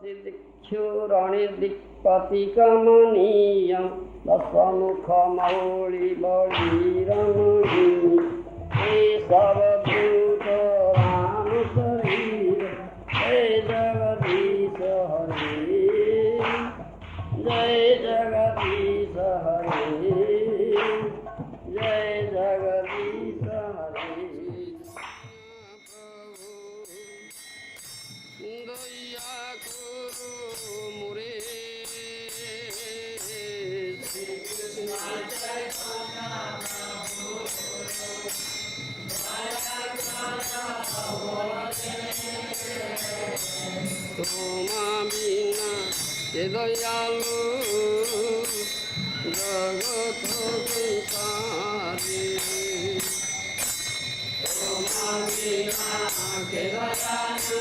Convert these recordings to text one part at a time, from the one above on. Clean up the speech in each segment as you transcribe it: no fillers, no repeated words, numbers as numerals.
दिक्षुरणिर्दिक्पतिकमनीयं दशमुखमौलिबलिरमणीयं हे सर्वभूत राम शरीर जय जगदीश हरे जय जगदीश हरे जय जगदीश हरे दया करो मोरे श्री कृष्ण चैतन्य तुम्हा बिना के दयालु जगत संसारी तुम्हा बिना के दयालु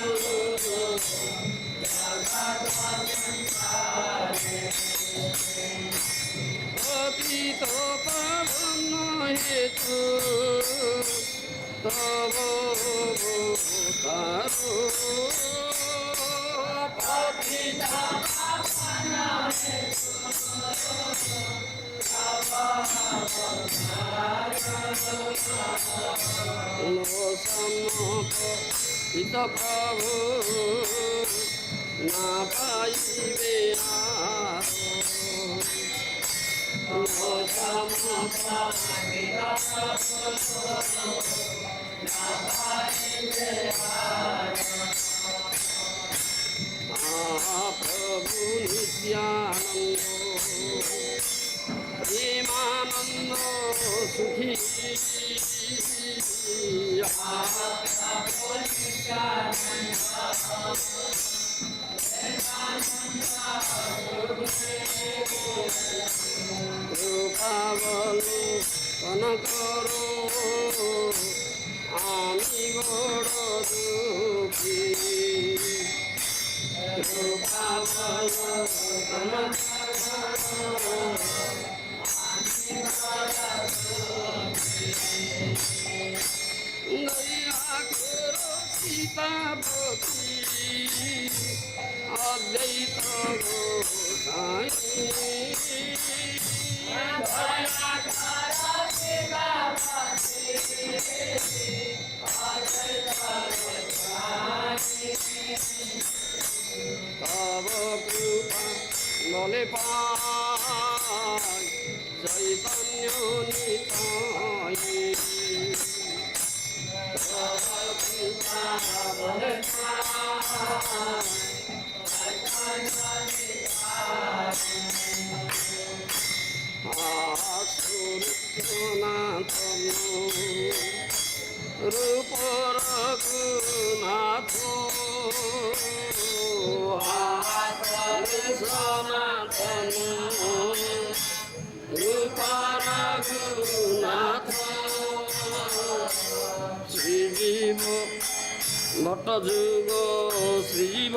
पतित पावन हेतु तव अवतारो पतित पावन हेतु तव अवतारो समर्पित प्रभु ना पाइबे प्रभु नित्यानंद प्रेमानंद सुखी कृपावलोकन करो आमी बड़ दुखी कृपावलोकन करो दया करो सीतापति अद्वैत गोसाई दया करो सीतापति अद्वैत गोसाई तव कृपा बले पाई चैतन्य निताई तव कृपा बले पाई चैतन्य निताई सुरनाथ रूप रघुनाथ सनातन रूप रघुनाथ श्रीजीव भट्ट जुग श्रीजीव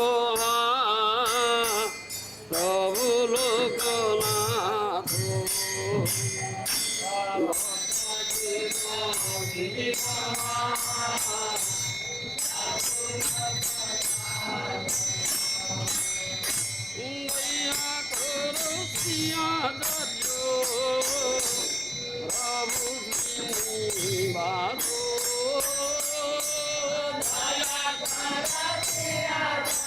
प्रभु लोकनाथ दया करो सियाजो प्रभु बाजो दया करो सियाजो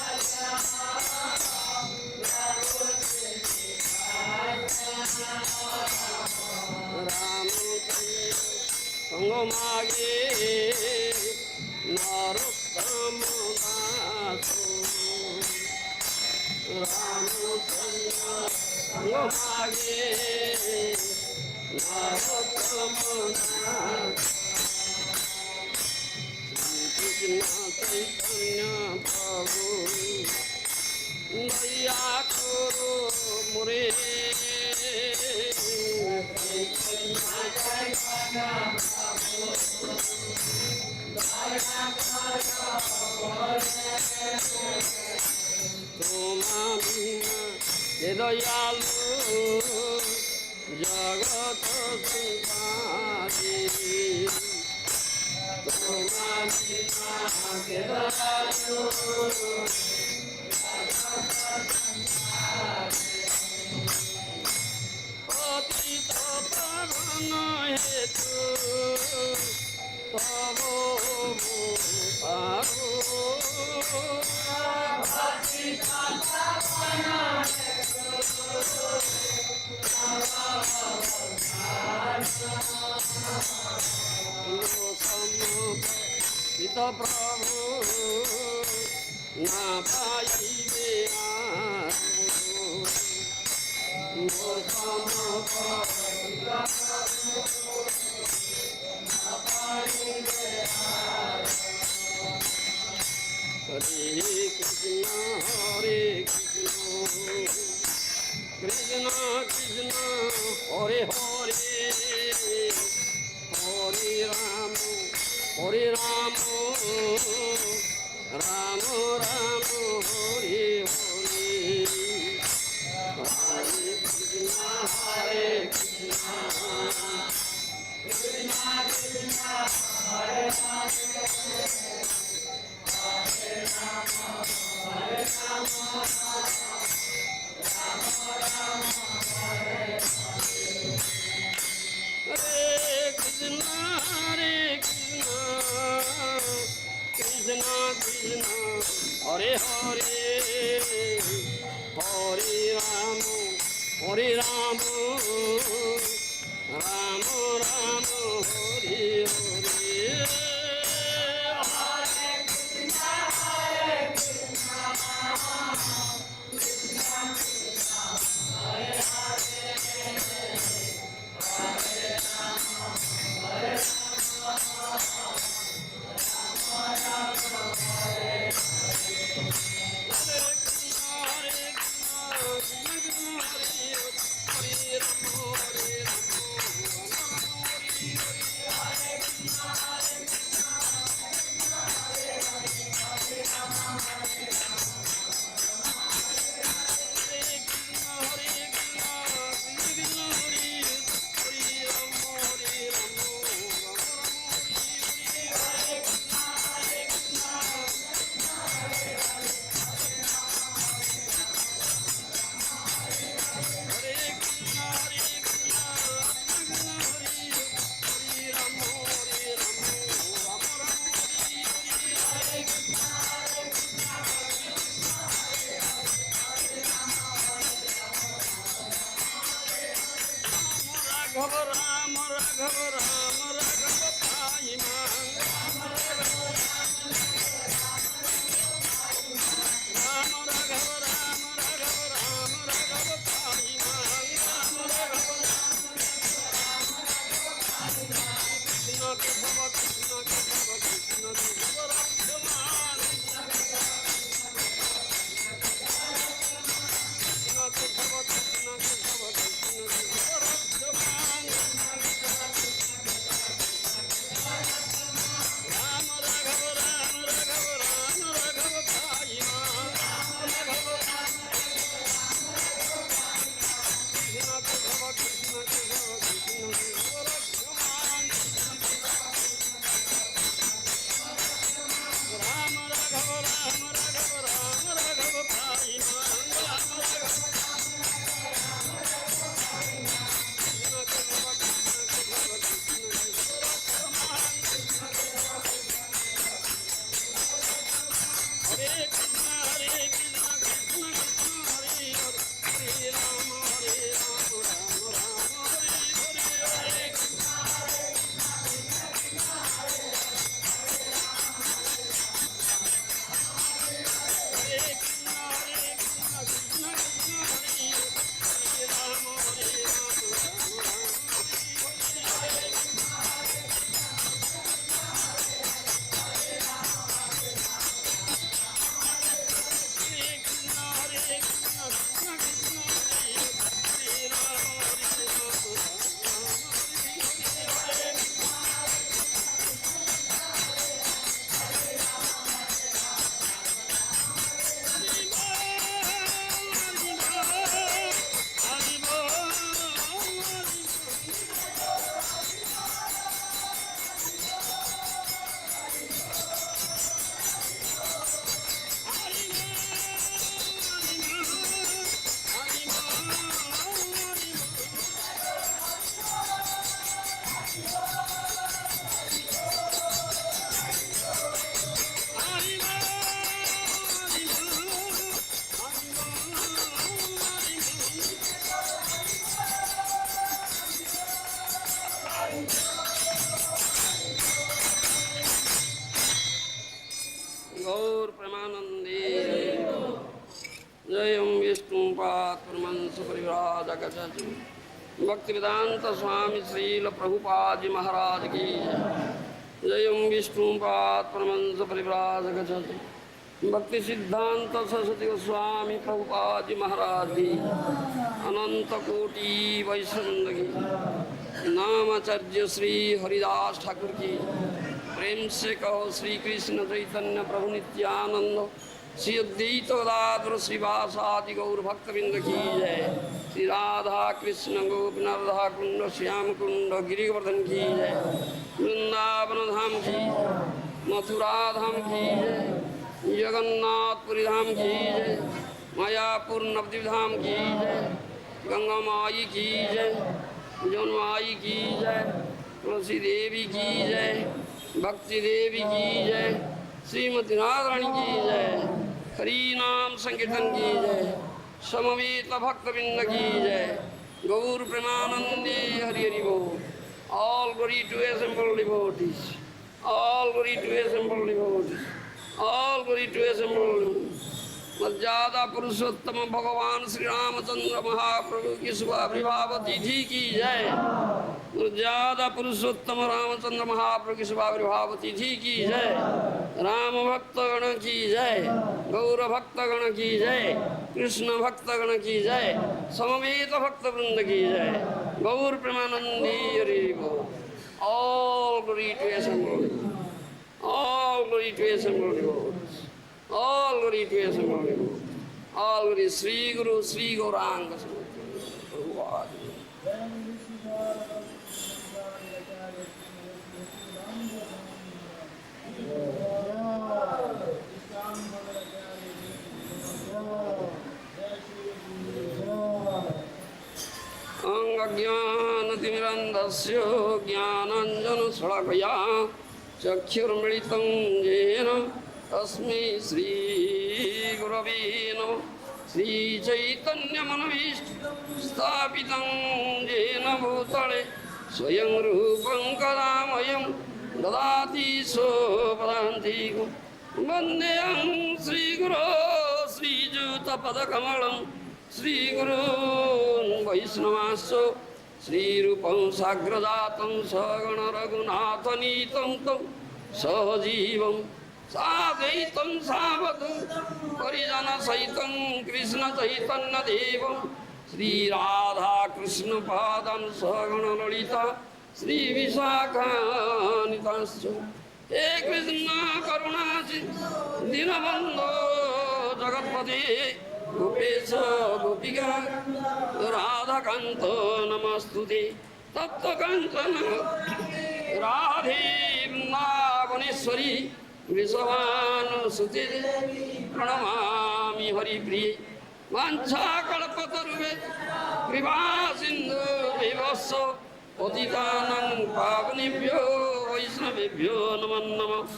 राम संग मागे नरोत्तम दास राम संग मागे नरोत्तम दास श्री कृष्ण चैतन्य प्रभु दया करो मोरे तुम्हा बिना के दयालु जगत संसारी तुम्हा बिना के दयालु Prabhu na paibe aro mo sama Prabhu na paibe aro Hare Krishna Hare Krishna Krishna Krishna Hare Hare Hare Rama Hare Rama Rama Rama Hare Hare Hare Krishna Hare Krishna Krishna Krishna Hare Hare Hare Rama Hare Rama Hare Krishna, Hare Krishna, Krishna Krishna, Hare Hare, Hare Rama, Hare Rama, Rama Rama, Hare Hare. Hare Krishna, Hare Krishna, Krishna Krishna, Hare Hare. प्रेमानंदे जय ओम विष्णुपाद परमहंस परिव्राजक भक्ति वेदांत स्वामी श्रील प्रभुपाद जी महाराज की जय ओम विष्णुपाद परमहंस परिव्राजक भक्ति सिद्धांत सरस्वती गोस्वामी प्रभुपाद जी महाराज की अनंत कोटि वैष्णव की नामाचार्य श्री हरिदास ठाकुर की प्रेम से कहो श्री कृष्ण चैतन्य प्रभु नित्यानंद श्री अद्वैत गदाधर श्रीवासादि गौर भक्तबिंद की जय। श्री राधा कृष्ण गोपिन राधा कुंड श्याम कुंड गिरिवर्धन की जय। वृंदावन धाम की मथुरा धाम की जय। जगन्नाथपुरी धाम की जय। मायापुर नवद्वीप धाम की जय। गंगा माई की जय। जमुनाई की जय। तुलसी देवी की जय। भक्ति देवी की जय। श्रीमती नारायणी की जय। हरि नाम संकीर्तन की जय। समवेत भक्तबिंद की जय। गौर प्रेमानंदे हरि हरि बोल। All glory to assembled devotees. All glory to assembled devotees. All glory to assembled devotees. मर्यादा पुरुषोत्तम भगवान श्री रामचंद्र महाप्रभु की शुभाविर्भाव तिथि की जय। मर्यादा पुरुषोत्तम रामचंद्र महाप्रभु की शुभाविर्भाव तिथि की जय। राम भक्तगण की जय। गौर भक्तगण की जय। कृष्ण भक्तगण की जय। समवेत भक्त वृंद की जय। गौर प्रेमानंदी हरि बोल। All glory to assembled. All glory to assembled. All glory to assembled. All glory Sri Guru Sri Gauranga Prabhupada. अज्ञानतिमिरन्धस्य ज्ञानाञ्जनशलाकया चक्षुर्मिलितं येन तस्मै श्रीगुरवे नमः। श्रीचैतन्यमनोभीष्टं स्थापितं येन भूतले स्वयं रूपं कदामयं ददाति सोपदान्तिकं। वन्देऽहं श्रीगुरो श्रीयुतपदकमलं श्रीगुरून् वैष्णवांश्च श्रीरूपं साग्रजातं सगण रघुनाथनीतं तं सहजीवं साद्वैतं सावधूतं परिजनसहितं कृष्णचैतन्यदेवं श्रीराधाकृष्णपादां सगण ललिता श्रीविशाखान्वितांश्च। हे कृष्ण करुणा दीनबन्धो जगत्पते गोपेश गोपिका राधाकान्त नमस्तुते। तप्तकाञ्चन राधे वृन्दावनेश्वरी वृषभानुसुते प्रणमामि हरिप्रिये। वाञ्छाकल्पतरुवे कृपा सिन्धुर्भैवश्च पतितानां पावनेभ्यो वैष्णवेभ्यो नमो नमः।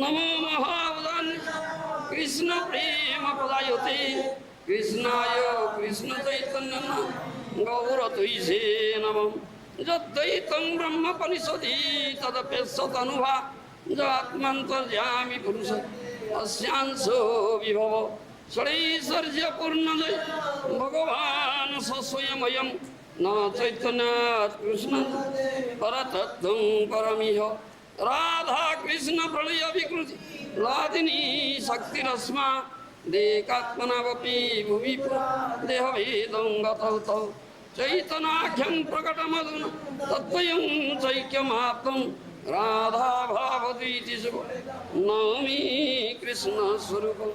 नमो महावदान्य कृष्ण प्रेम पदायते कृष्णाय कृष्ण चैतन्य गौर तुयसे नमः। यद्वैतं ब्रह्मोपनिषदि तदप्यस्तनुभा जात्मन्तर्यामि पुरुष अस्यांशो विभव षडैश्वर्यपूर्णजय भगवान् स्वयमयं न चैतन्यात् कृष्ण परतत्त्वं परमिह। राधा कृष्ण प्रलय विकृति लादिनी शक्तिरस्मा देकात्मनावपि भुवि देहभेदं गतौ तौ चैतनाख्यं प्रकटमधुना तद्वयं चैक्यमाप्तं राधा भावतीति नौमि कृष्णस्वरूपं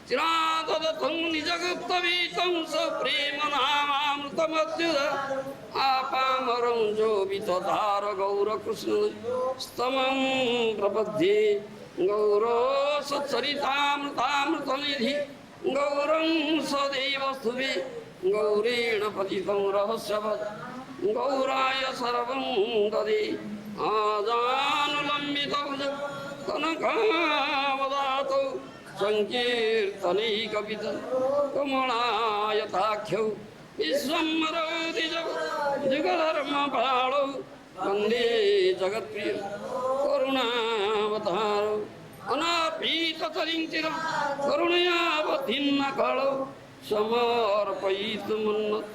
चिराददतं निजगुप्तवीतं सप्रेमनामामृतमत्युद आपामरं जोबितधार गौरकृष्ण स्तमं प्रपद्ये। गौरो सच्चरितामृतामृतनिधि गौरं सदैव स्तुवे गौरेण पतितं रहस्यवत् गौराय सर्वं ददे। आजानुलम्बितौ कनकावदातौ संकीर्तनैकविद कमलायताख्यौ विश्वम्भरौति जुगधर्मपालौ वन्दे जगत्प्रिय करुणावतारौ। अनापीततरिङ्चिरं करुणयावधिन्न कळौ समर्पयितुमुन्नत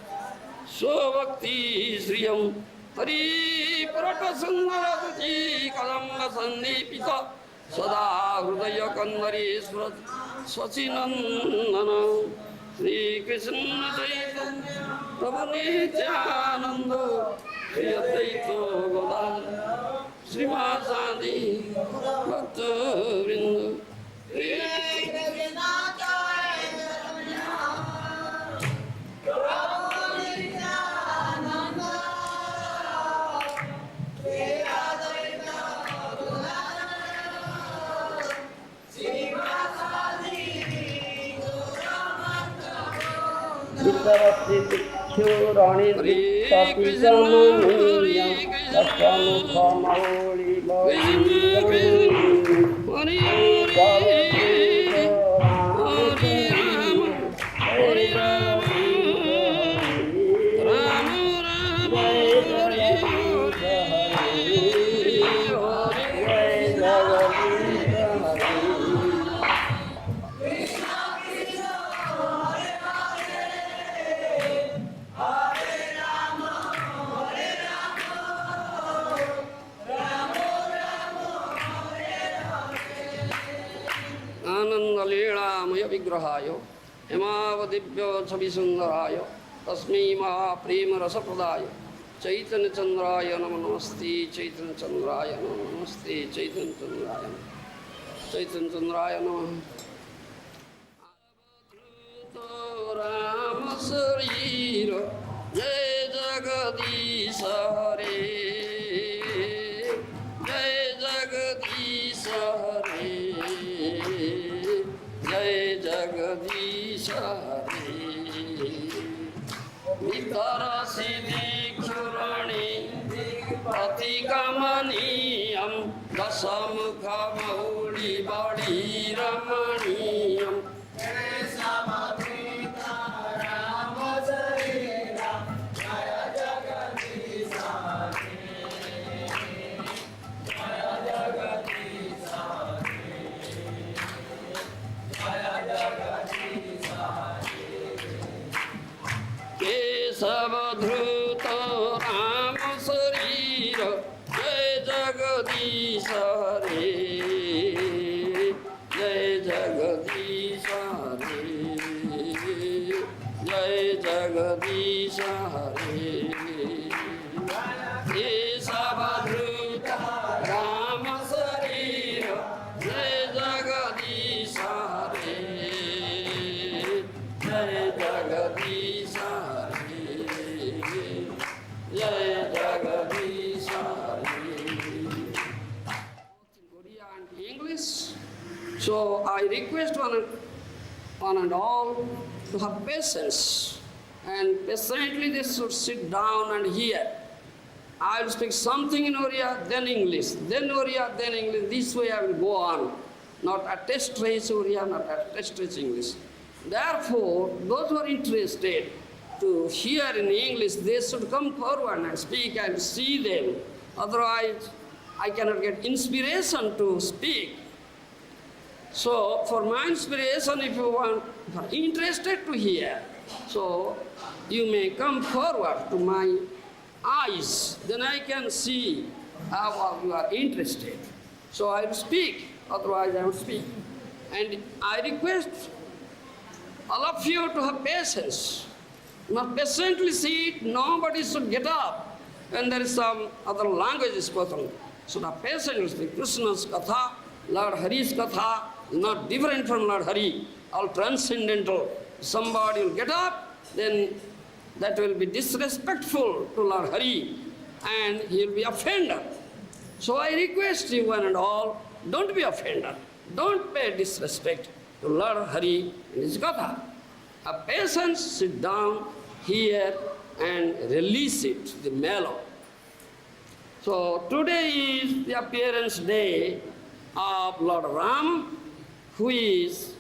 स्वभक्ति श्रियं परिप्रटसुन्दररुचि कदम्ब सन्निपित सदा हृदय कन्दरेश्वर शशिनन्दन श्रीकृष्ण चैतन्य प्रभु नित्यानन्द श्री अद्वैत गदाधर श्रीवासादि भक्तवृन्द विग्रहाय हेमावदिव्य छवि सुंदराय तस्मै महाप्रेम रसप्रदाय चैतन्य चंद्राय नमो नमस्ते चैतन्य चंद्राय नमो नमस्ते चैतन्य चंद्राय नमः राम शरीर जय जगदीश हरे जय जगदीश हरे जय जगदीश हरे वितर सिद्धि क्षुरणे प्रतिगमनीयं दशमुख मौळि बड़ी रमणीयं केशवधृत राम शरीर जय जगदीश हरे जय जगदीश हरे जय जगदीश हरे केशवधृत राम शरीर जय जगदीश हरे जय जगदीश जय Jagdish Korea and English. So I request one and all to have patience and patiently they should sit down and hear. I will speak something in Oriya, then English, then Oriya, then English. This way I will go on. Not attest race Oriya, not attest race English. Therefore, those who are interested to hear in English, they should come forward and speak and see them. Otherwise, I cannot get inspiration to speak. So, for my inspiration, if you are interested to hear, so you may come forward to my eyes, then I can see how you are interested. So I will speak, otherwise I will speak. And I request all of you to have patience. Not patiently sit, nobody should get up when there is some other language spoken. So the patiently speak. Krishna's katha, Lord Hari's katha is not different from Lord Hari, all transcendental. Somebody will get up, then that will be disrespectful to Lord Hari and he will be offended. So I request you one and all, don't be offended. Don't pay disrespect to Lord Hari and his katha. A patient sit down, hear and release it, the mellow. So today is the appearance day of Lord Ram, who is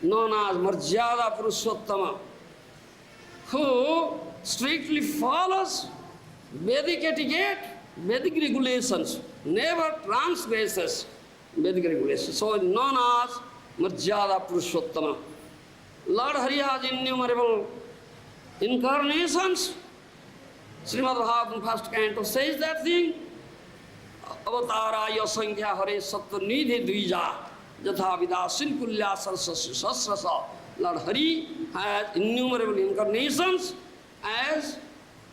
known as Marjada Purushottama, who strictly follows Vedic etiquette, Vedic regulations, never transgresses Vedic regulation. So known as Marjada Purushottama. Lord Hari has innumerable incarnations. Srimad Bhagavatam first canto says that thing. Avatara yasankhya hare sattva nidhi dvija jatha vidasin kulya sarsasya sasrasa. Lord Hari has innumerable incarnations as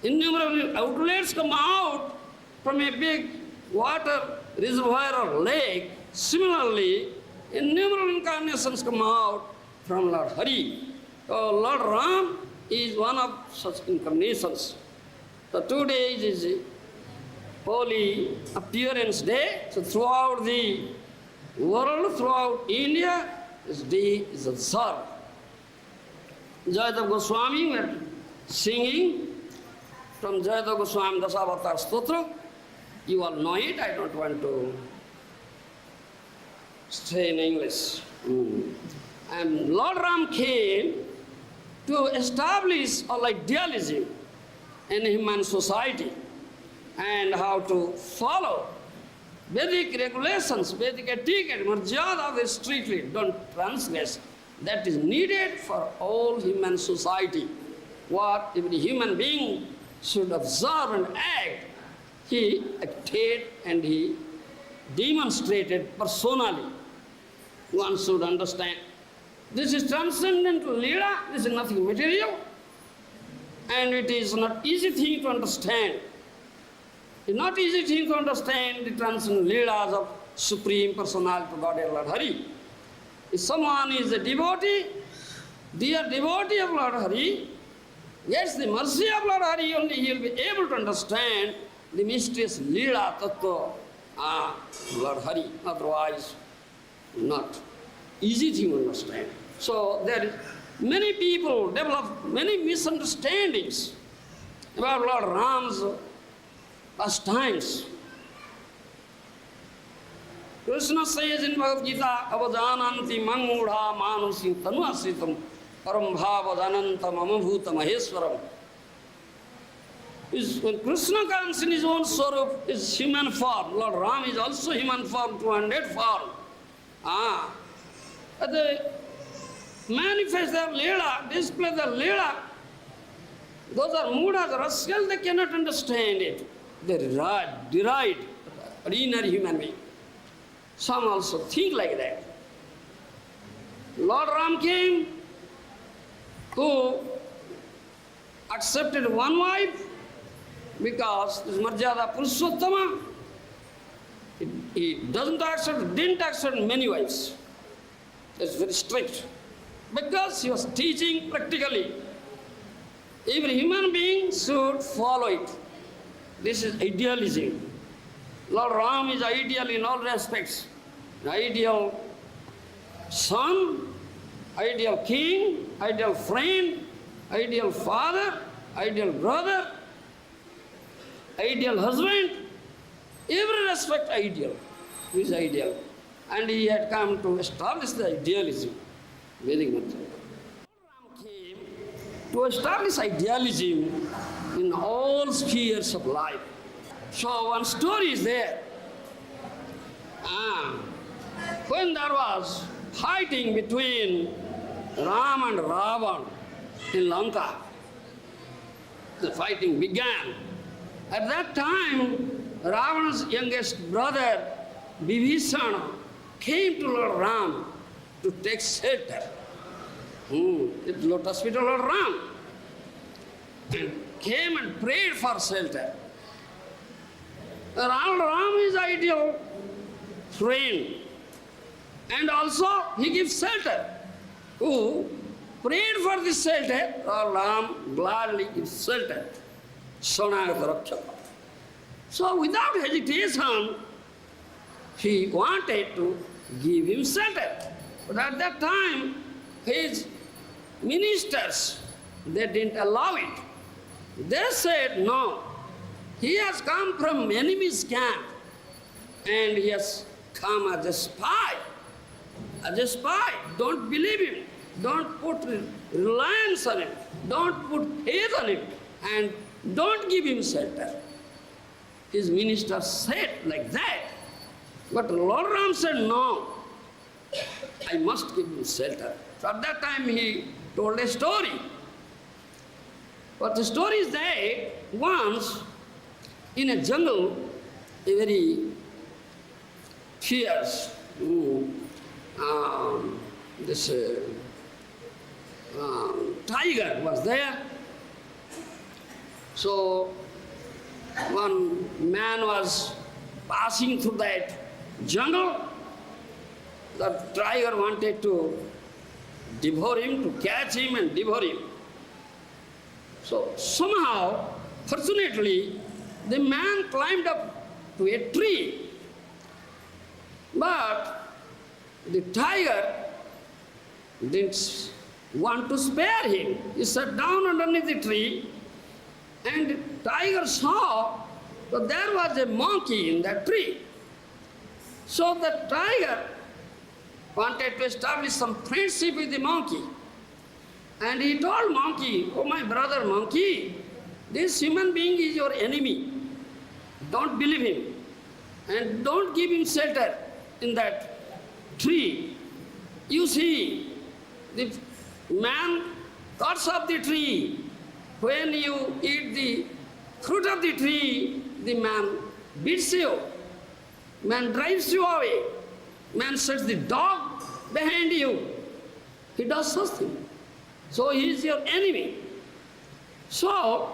innumerable outlets come out from a big water reservoir or lake. Similarly, innumerable incarnations come out from Lord Hari. So Lord Ram is one of such incarnations. So 2 days is Holy Appearance Day. So throughout the world, throughout India, this day is observed. Jayadeva Goswami were singing from Jayadeva Goswami Dasavatar Stotra. You all know it, I don't want to say in English. And Lord Ram came to establish all idealism in human society and how to follow Vedic regulations, Vedic etiquette, Marjada strictly, don't transgress. That is needed for all human society. What every human being should observe and act, he acted and he demonstrated personally. One should understand. This is transcendental Leela, this is nothing material, and it is not easy thing to understand. It's not easy thing to understand the transcendental Leelas of Supreme Personality of Godhead, Lord Hari. If someone is a devotee, dear devotee of Lord Hari, gets the mercy of Lord Hari, only he will be able to understand the mysterious Leela Tattva Lord Hari. Otherwise, not easy thing to understand. So there is many people develop many misunderstandings about Lord Ram's pastimes. Krishna says in Bhagavad Gita, avajananti mangmudha manusim tanuasitam param bhavadanantam amabhuta maheswaram. When Krishna comes in his own swarup, is human form. Lord Ram is also human form, 200 form. They manifest their Leela, display their Leela. Those are Mudas, rascals, they cannot understand it. They deride ordinary human being. Some also think like that. Lord Ram came, who accepted one wife because this Marjada Purushottama, he didn't accept many wives. It's very strict. Because he was teaching practically. Every human being should follow it. This is idealism. Lord Ram is ideal in all respects. Ideal son, ideal king, ideal friend, ideal father, ideal brother, ideal husband. Every respect ideal. He is ideal. And he had come to establish the idealism. Vedic method. Ram came to establish idealism in all spheres of life. So one story is there. When there was fighting between Ram and Ravan in Lanka, the fighting began. At that time, Ravana's youngest brother, Vibhishana, came to Lord Ram to take shelter. At lotus feet of Lord Ram. And came and prayed for shelter. Lord Ram is ideal friend. And also he gives shelter. Who prayed for this shelter, Lord Ram gladly gives shelter. Sonagata Rakshaka. So without hesitation, he wanted to give him shelter. But at that time, his ministers, they didn't allow it. They said, no, he has come from enemy's camp and he has come as a spy. As a spy, don't believe him. Don't put reliance on him. Don't put faith on him. And don't give him shelter. His ministers said like that. But Lord Ram said, no, I must give him shelter. So at that time he told a story. But the story is that once in a jungle, a very fierce this tiger was there. So one man was passing through that jungle. The tiger wanted to devour him, to catch him and devour him. So somehow, fortunately, the man climbed up to a tree. But the tiger didn't want to spare him. He sat down underneath the tree, and the tiger saw that there was a monkey in that tree. So the tiger wanted to establish some friendship with the monkey. And he told monkey, oh my brother monkey, this human being is your enemy. Don't believe him. And don't give him shelter in that tree. You see, the man cuts off the tree. When you eat the fruit of the tree, the man beats you. Man drives you away. Man sets the dog behind you. He does something. So he is your enemy. So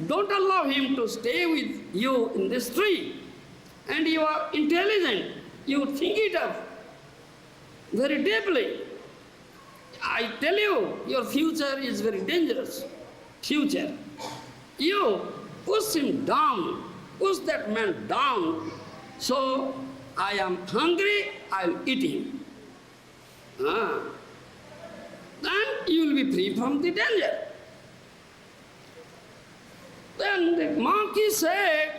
don't allow him to stay with you in this tree. And you are intelligent. You think it up very deeply. I tell you, your future is very dangerous. Future. You push him down, push that man down. So I am hungry, I'll eat him. Then you will be free from the danger. Then the monkey said,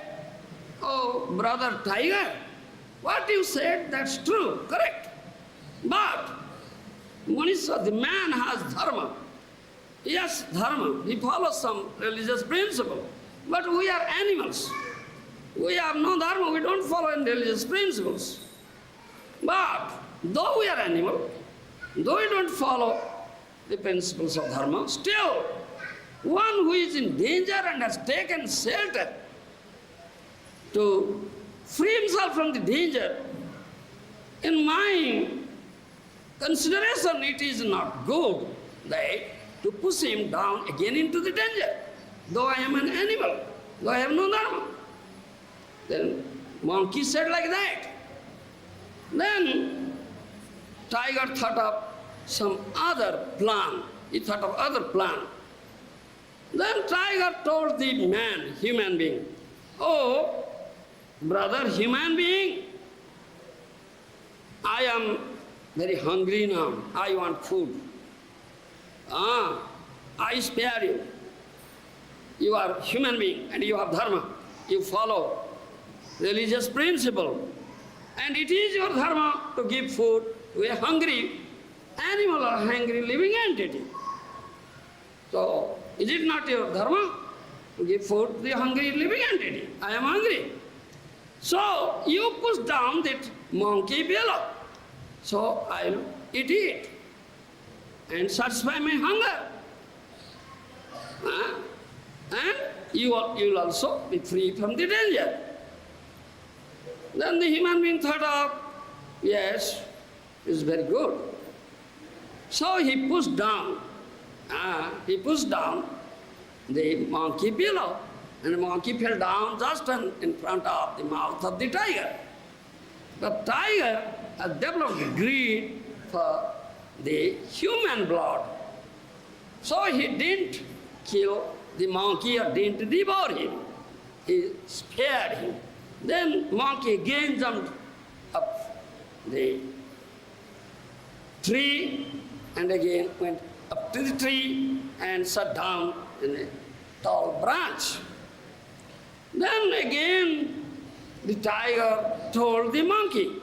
oh, brother tiger, what you said, that's true, correct. But Manisha, the man has dharma. Yes, dharma. He follows some religious principle. But we are animals. We have no dharma, we don't follow any religious principles. But though we are animal, though we don't follow the principles of dharma, still one who is in danger and has taken shelter to free himself from the danger, in my consideration it is not good that to push him down again into the danger, though I am an animal, though I have no dharma. Then monkey said like that. Then tiger thought of some other plan. He thought of other plan. Then tiger told the man, human being, oh, brother human being, I am very hungry now. I want food. I spare you. You are human being and you have dharma. You follow religious principle. And it is your dharma to give food to a hungry animal or hungry living entity. So, is it not your dharma to give food to the hungry living entity? I am hungry. So, you push down that monkey below. So, I'll eat it and satisfy my hunger. And you will also be free from the danger. Then the human being thought of, yes, it's very good. So he pushed down the monkey below, and the monkey fell down just in front of the mouth of the tiger. The tiger has developed greed for the human blood. So he didn't kill the monkey or didn't devour him. He spared him. Then monkey again jumped up the tree and again went up to the tree and sat down in a tall branch. Then again the tiger told the monkey,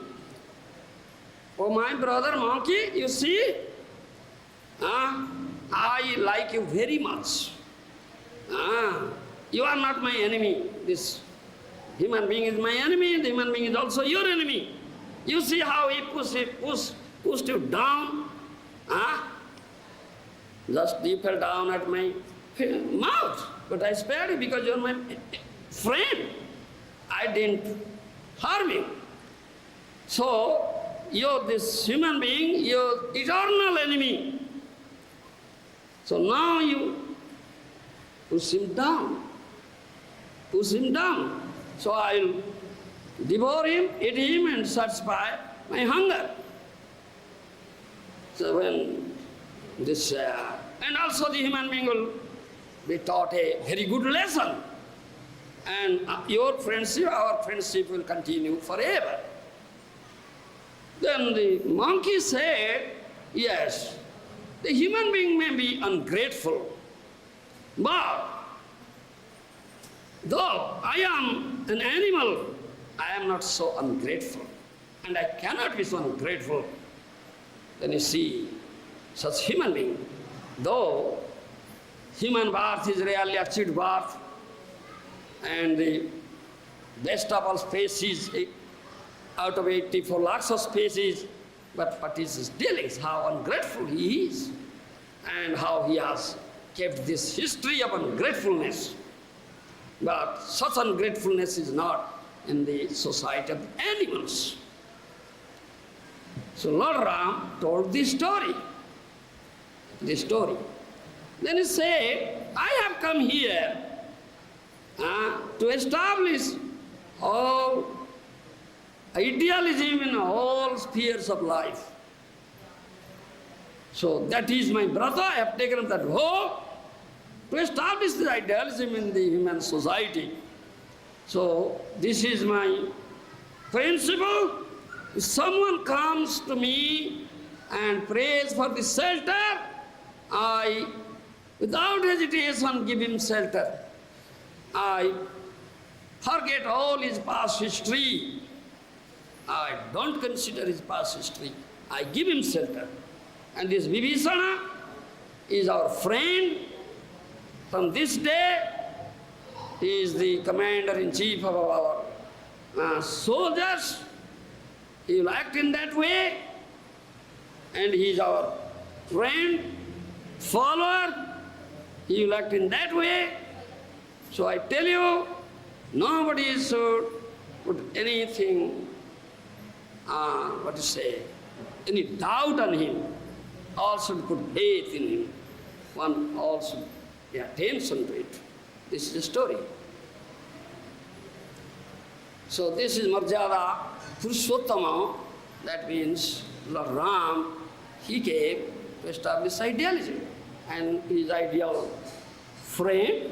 oh my brother monkey, you see, I like you very much. You are not my enemy. This human being is my enemy, the human being is also your enemy. You see how he pushed you down? Huh? Just you fell down at my mouth. But I spared you because you're my friend. I didn't harm you. So, you're this human being, you're eternal enemy. So now you push him down. Push him down. So I'll devour him, eat him, and satisfy my hunger. So when this, and also the human being will be taught a very good lesson. And your friendship, our friendship will continue forever. Then the monkey said, yes, the human being may be ungrateful, but though I am an animal, I am not so ungrateful, and I cannot be so ungrateful. Then you see, such human being, though human birth is really achieved birth, and the best of all species, out of 84 lakhs of species, but what is his dealings, how ungrateful he is, and how he has kept this history of ungratefulness. But such ungratefulness is not in the society of animals. So Lord Ram told this story. Then he said, I have come here to establish all idealism in all spheres of life. So that is my brother, I have taken up that vow to establish the idealism in the human society. So this is my principle. If someone comes to me and prays for the shelter, I, without hesitation, give him shelter. I forget all his past history. I don't consider his past history. I give him shelter. And this Vibhishana is our friend. From this day, he is the commander-in-chief of our soldiers. He will act in that way. And he is our friend, follower. He will act in that way. So I tell you, nobody should put anything, any doubt on him. All should put faith in him. One all should pay attention to it. This is the story. So this is Marjada Purushottama. That means Lord Ram, he came to establish idealism. And his ideal friend,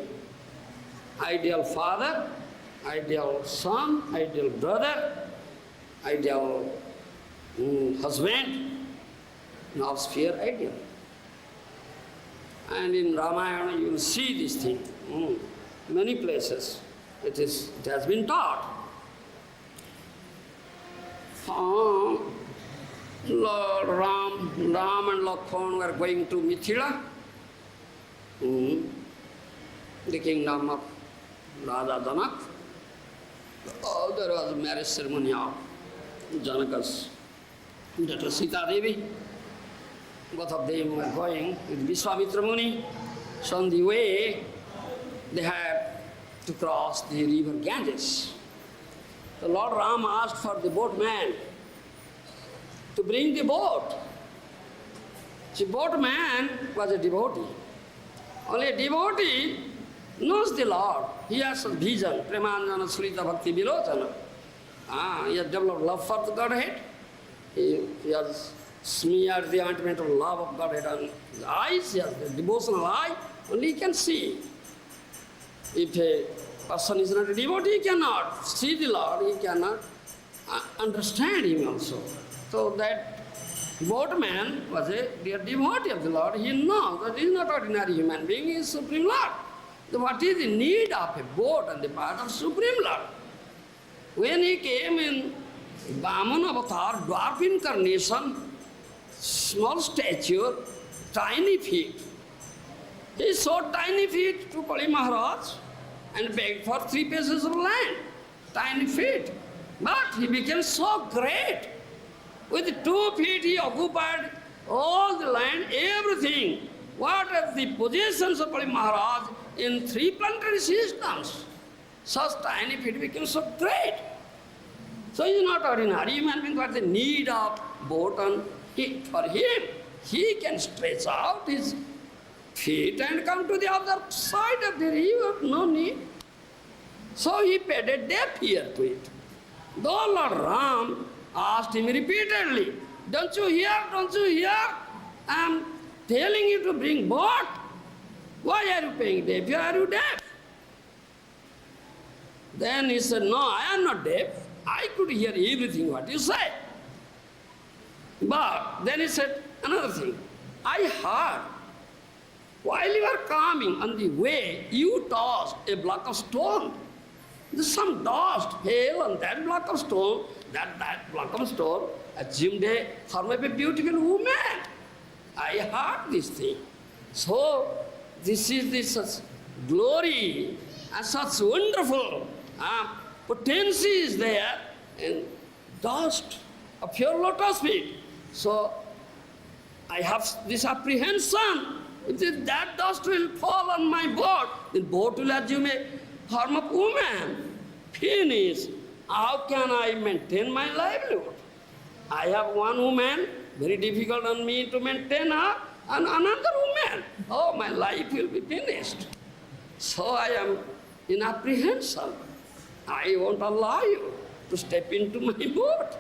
ideal father, ideal son, ideal brother, ideal husband, in all sphere ideal. And in Ramayana you will see this thing. Many places it has been taught. Lord Ram and Lakshmana were going to Mithila, the kingdom of Raja Janak. There was a marriage ceremony of Janaka's daughter Sita Devi. Both of them were going with Vishwamitra Muni. So on the way, they had to cross the river Ganges. The Lord Ram asked for the boatman to bring the boat. The boatman was a devotee. Only a devotee knows the Lord. He has a vision, Premanjana Srila Bhakti Vilochana. He has developed love for the Godhead. He has smeared the ointment of love of Godhead on his eyes. He has the devotional eye. Only he can see. If a person is not a devotee, he cannot see the Lord. He cannot understand him also. So that boatman was a dear devotee of the Lord. He knows that he is not ordinary human being, he is Supreme Lord. So what is the need of a boat on the part of Supreme Lord? When he came in Vaman avatar, dwarf incarnation, small stature, tiny feet. He showed tiny feet to Kali Maharaj and begged for 3 pieces of land, tiny feet. But he became so great With 2 feet he occupied all the land, everything. What are the possessions of Holy Maharaj in 3 planetary systems? Such tiny feet became so great. So he is not ordinary human being, what the need of boat, and for him, he can stretch out his feet and come to the other side of the river, no need. So he paid a deaf ear to it. Though Lord Ram asked him repeatedly, don't you hear, don't you hear? I am telling you to bring boat. Why are you paying deaf ear? Are you deaf? Then he said, no, I am not deaf. I could hear everything what you say. But then he said another thing. I heard, while you were coming on the way, you tossed a block of stone. Some dust fell on that block of stone. That block of stone assumed a form of a beautiful woman. I heard this thing. So, this is the such glory and such wonderful potency is there in dust of your lotus feet. So, I have this apprehension. If that dust will fall on my boat, the boat will assume a form of woman. Finish. How can I maintain my livelihood? I have one woman, very difficult on me to maintain her, and another woman. Oh, my life will be finished. So I am in apprehension. I won't allow you to step into my boat.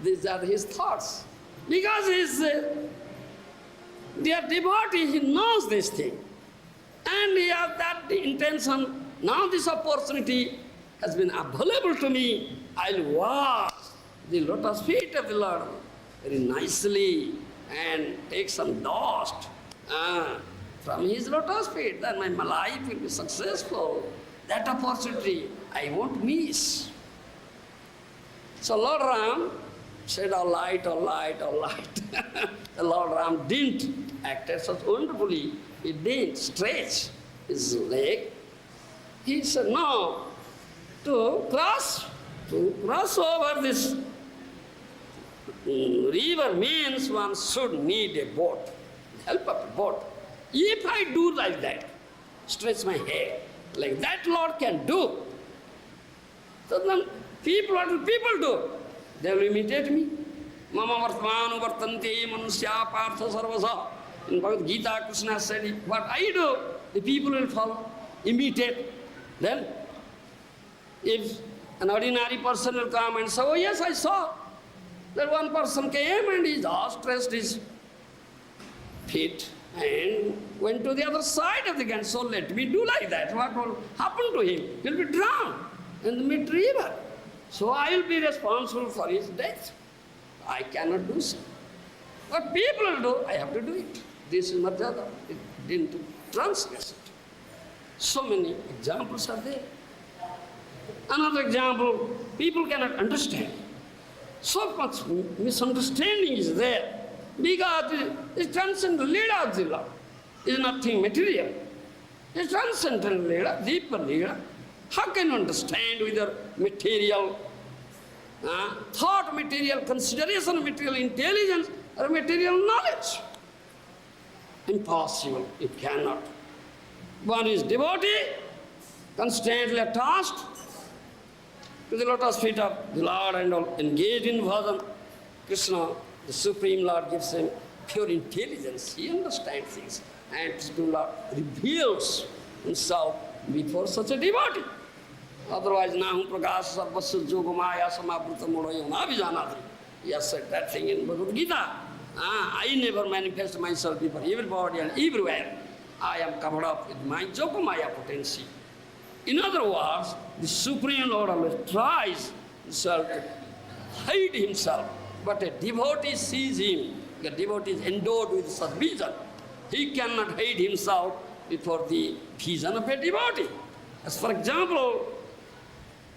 These are his thoughts. Because he's dear devotee, he knows this thing. And he has that intention. Now this opportunity has been available to me. I'll wash the lotus feet of the Lord very nicely and take some dust from his lotus feet. Then my life will be successful. That opportunity I won't miss. So Lord Ram said, all right, all right, all right. The Lord Ram didn't act such wonderfully. He didn't stretch his leg. He said, no, to cross over this river means one should need a boat, help of a boat. If I do like that, stretch my head, like that Lord can do, so then people, what will people do? They will imitate me. Mama vartmanu vartante manusya partha sarvasa. In Bhagavad Gita, Krishna said, what I do, the people will follow, imitate. Then, if an ordinary person will come and say, oh yes, I saw that one person came and he just stretched his feet and went to the other side of the Ganges. So let me do like that. What will happen to him? He will be drowned in the mid-river. So I will be responsible for his death. I cannot do so. What people will do, I have to do it. This is Madhyada. It didn't transgress it. So many examples are there. Another example, people cannot understand. So much misunderstanding is there because it transcends the Leela of the Lord. It is nothing material. It is transcendental Leela, deeper Leela. How can you understand with your material thought, material consideration, material intelligence, or material knowledge? Impossible. It cannot. One is devotee, constantly attached to the lotus feet of the Lord and all, engaged in bhajan. Krishna, the Supreme Lord, gives him pure intelligence. He understands things. And the Supreme Lord reveals himself before such a devotee. Otherwise, nahum prakash sarvasya yogamaya samavruta modoyo navijanati. He has said that thing in Bhagavad Gita. I never manifest myself before everybody and everywhere. I am covered up with my yogamaya potency. In other words, the Supreme Lord always tries himself to hide himself, but a devotee sees him. The devotee is endowed with such vision. He cannot hide himself before the vision of a devotee. As for example,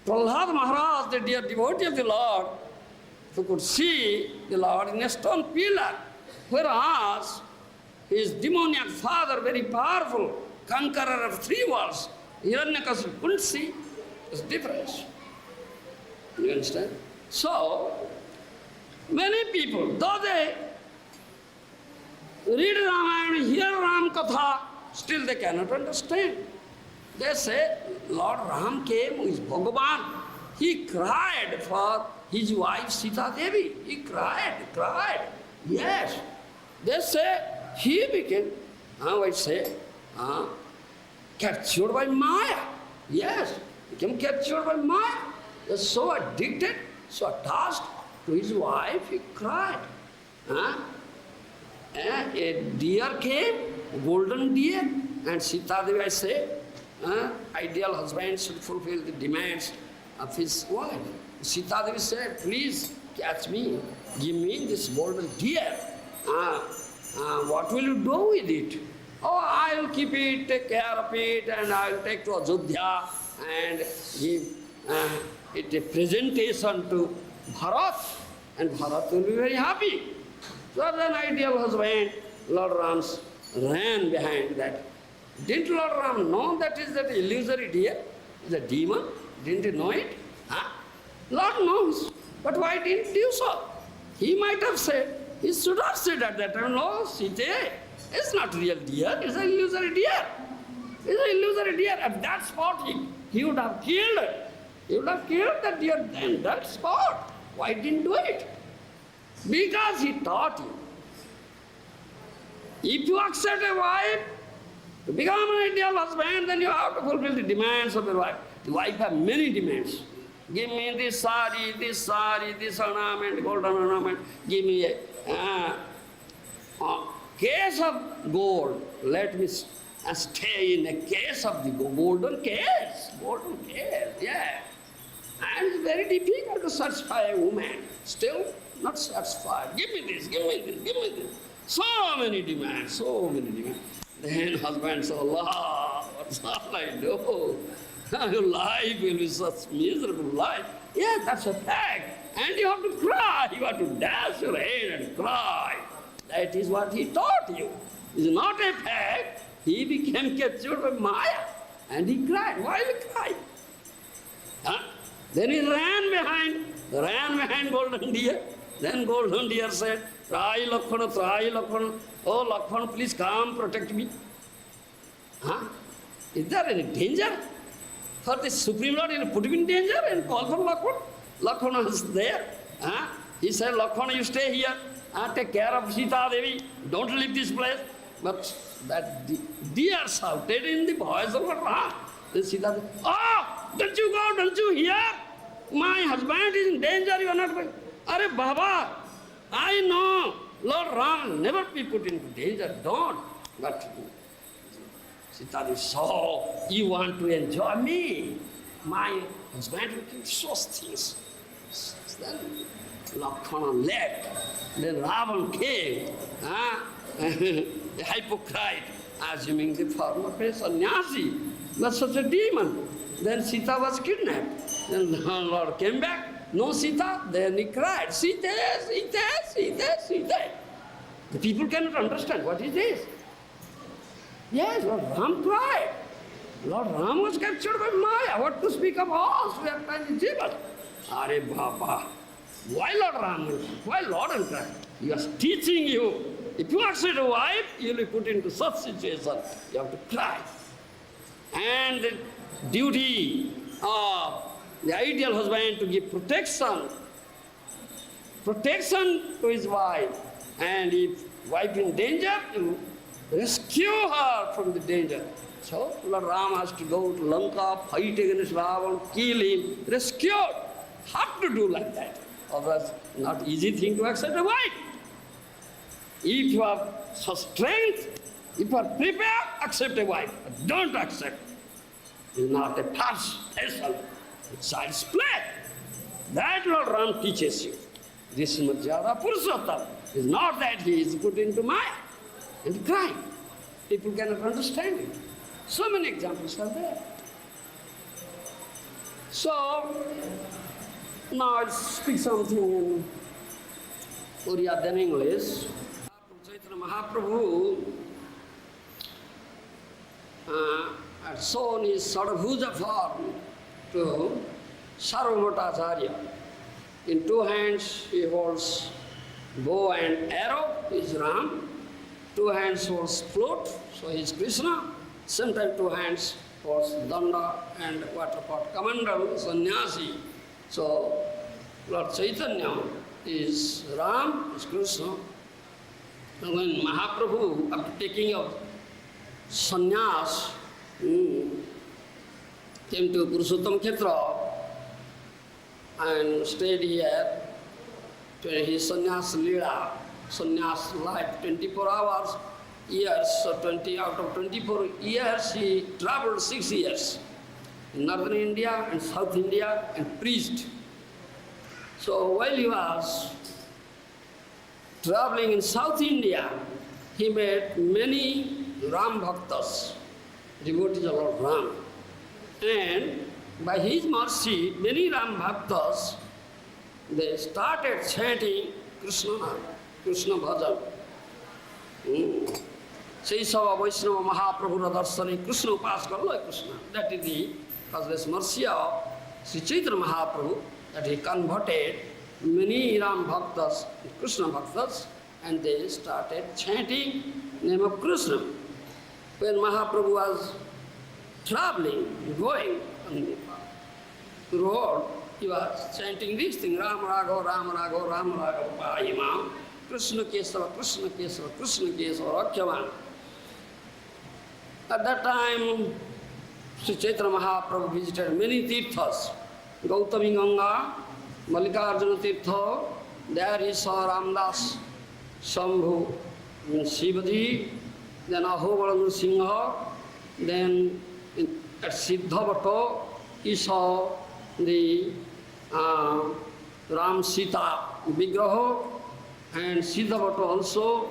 Prahlad Maharaj, the dear devotee of the Lord, who could see the Lord in a stone pillar, whereas his demoniac father, very powerful, conqueror of 3 worlds, Hiranyakasipu couldn't see. There's difference. You understand? So, Many people, though they read Ramayana, hear Ram Katha, still they cannot understand. They say, Lord Ram came with Bhagavan. He cried for his wife Sita Devi. He cried. Yes. They say, he became, captured by Maya. Yes, became captured by Maya. He was so addicted, so attached to his wife, he cried. A deer came, a golden deer, and Sita Devi said, ideal husband should fulfill the demands of his wife. Sita Devi said, please catch me, give me this golden deer. What will you do with it? Oh, I will keep it, take care of it, and I will take to Ajodhya and give it a presentation to Bharat, and Bharat will be very happy. So an ideal husband, Lord Ram ran behind that. Didn't Lord Ram know that is that illusory deer? Is a demon? Didn't he know it? Lord knows. But why didn't you so? He might have said, he should have said at that time, no, Sita, it's not real deer, it's an illusory deer. It's an illusory deer. At that spot, he would have killed it. He would have killed the deer in that spot. Why didn't do it? Because he taught you. If you accept a wife to become an ideal husband, then you have to fulfill the demands of the wife. The wife has many demands. Give me this sari, this ornament, golden ornament. Give me a case of gold. Let me stay in a case of the golden case. Golden case, yeah. And it's very difficult to satisfy a woman. Still not satisfied. Give me this, give me this, give me this. So many demands, so many demands. Then husband says, Allah, what shall I do? Your life will be such miserable life. Yes, that's a fact. And you have to cry. You have to dash your head and cry. That is what he taught you. It's not a fact. He became captured by Maya. And he cried. Why he cried? Then he ran behind golden deer. Then golden deer said, Try Lakshmana. Oh, Lakshmana, please come protect me. Is there any danger? For the Supreme Lord, he'll put him in danger and call for Lakshmana. Lakshmana is there. He said, Lakshmana, you stay here. Take care of Sita Devi. Don't leave this place. But that deer shouted in the voice of Ram. Then Sita said, oh, don't you go, don't you hear? My husband is in danger, you are not going. Are Baba, I know Lord Ram never be put into danger, don't. But Sita Devi, so you want to enjoy me? My husband will do such things. Then Lakshmana left. Then Ravan came, a hypocrite, assuming the form of a sannyasi, but such a demon. Then Sita was kidnapped. Then the Lord came back, no Sita, then he cried, Sita, Sita, Sita, Sita. The people cannot understand what is this. Yes, Lord Ram cried. Lord Ram was captured by Maya. What to speak of us? We are tiny devils. Are Baba, why Lord Ram? Why Lord will cry? He was teaching you. If you accept a wife, you will be put into such situation. You have to cry. And the duty of the ideal husband to give protection to his wife. And if wife in danger, to rescue her from the danger. So Lord Ram has to go to Lanka, fight against Ravan, kill him, rescue. Have to do like that. Otherwise, not easy thing to accept a wife. If you have such strength, if you are prepared, accept a wife. But don't accept. It's not a pass, it's child's play. That Lord Ram teaches you. This is Madhyara Purushottam. It's not that he is put into Maya and crying. People cannot understand it. So many examples are there. So, now I'll speak something in Oriya then English. Chaitanya Mahaprabhu had shown his Sarvabhuja form to Sarvabhautacharya. In two hands he holds bow and arrow is Ram, two hands was float, so he is Krishna, sometimes two hands was danda and water pot, Kamandal, sannyasi. So Lord Chaitanya is Ram, is Krishna. And when Mahaprabhu, after taking up sannyas, came to Purushottam Khetra and stayed here to his sannyas lila, sannyas life, 24 hours, years, so 20 out of 24 years he traveled 6 years in northern India and south India and preached. So while he was traveling in South India, he met many Ram Bhaktas, devotees of Lord Ram. And by his mercy, many Ram Bhaktas, they started chanting Krishna Nam, Krishna Bhajan. Shaisava Vaishnava Mahaprabhu Darsani Krishna Upaskala Krishna. That is the causeless mercy of Sri Chaitanya Mahaprabhu, that he converted many Ram Bhaktas, Krishna Bhaktas, and they started chanting name of Krishna. When Mahaprabhu was traveling, going on the road, he was chanting this thing, Ram Raghav, Ram Raghav, Ram Raghav, Payima, Krishna Kesava, Krishna Kesava, Krishna Kesava, Rakhyavan. At that time, Sri Chaitanya Mahaprabhu visited many tirthas, Gautami Ganga, Mallikarjuna Tirtha, there he saw Ramdas, Shambhu, Shivaji, then Ahobalandu Singha, then at Siddhavata he saw the Ram Sita Vigraha, and Siddhavata also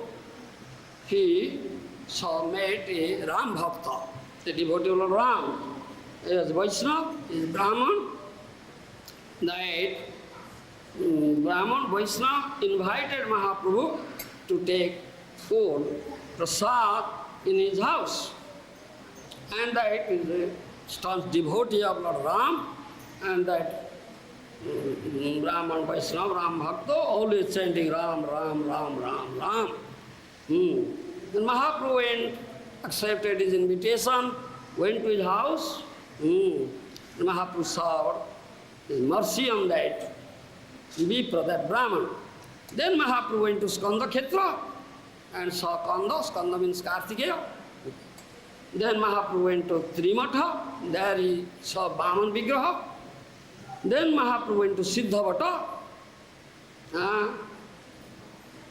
he saw met a Ram Bhakta, the devotee of Lord Ram. He was Vaishnava, he is Brahman. That Brahman Vaishnava invited Mahaprabhu to take food, prasad in his house. And that is a staunch devotee of Lord Ram, and that Brahman Vaishnava, Ram Bhakta, always chanting Ram, Ram, Ram, Ram, Ram. Then Mahaprabhu went, accepted his invitation, went to his house. Mahaprabhu saw his mercy on that Vipra, that Brahman. Then Mahaprabhu went to Skanda Khetra and saw Skanda. Skanda means Kartikeya. Then Mahaprabhu went to Trimatha. There he saw Brahman Vigraha. Then Mahaprabhu went to Siddhavata.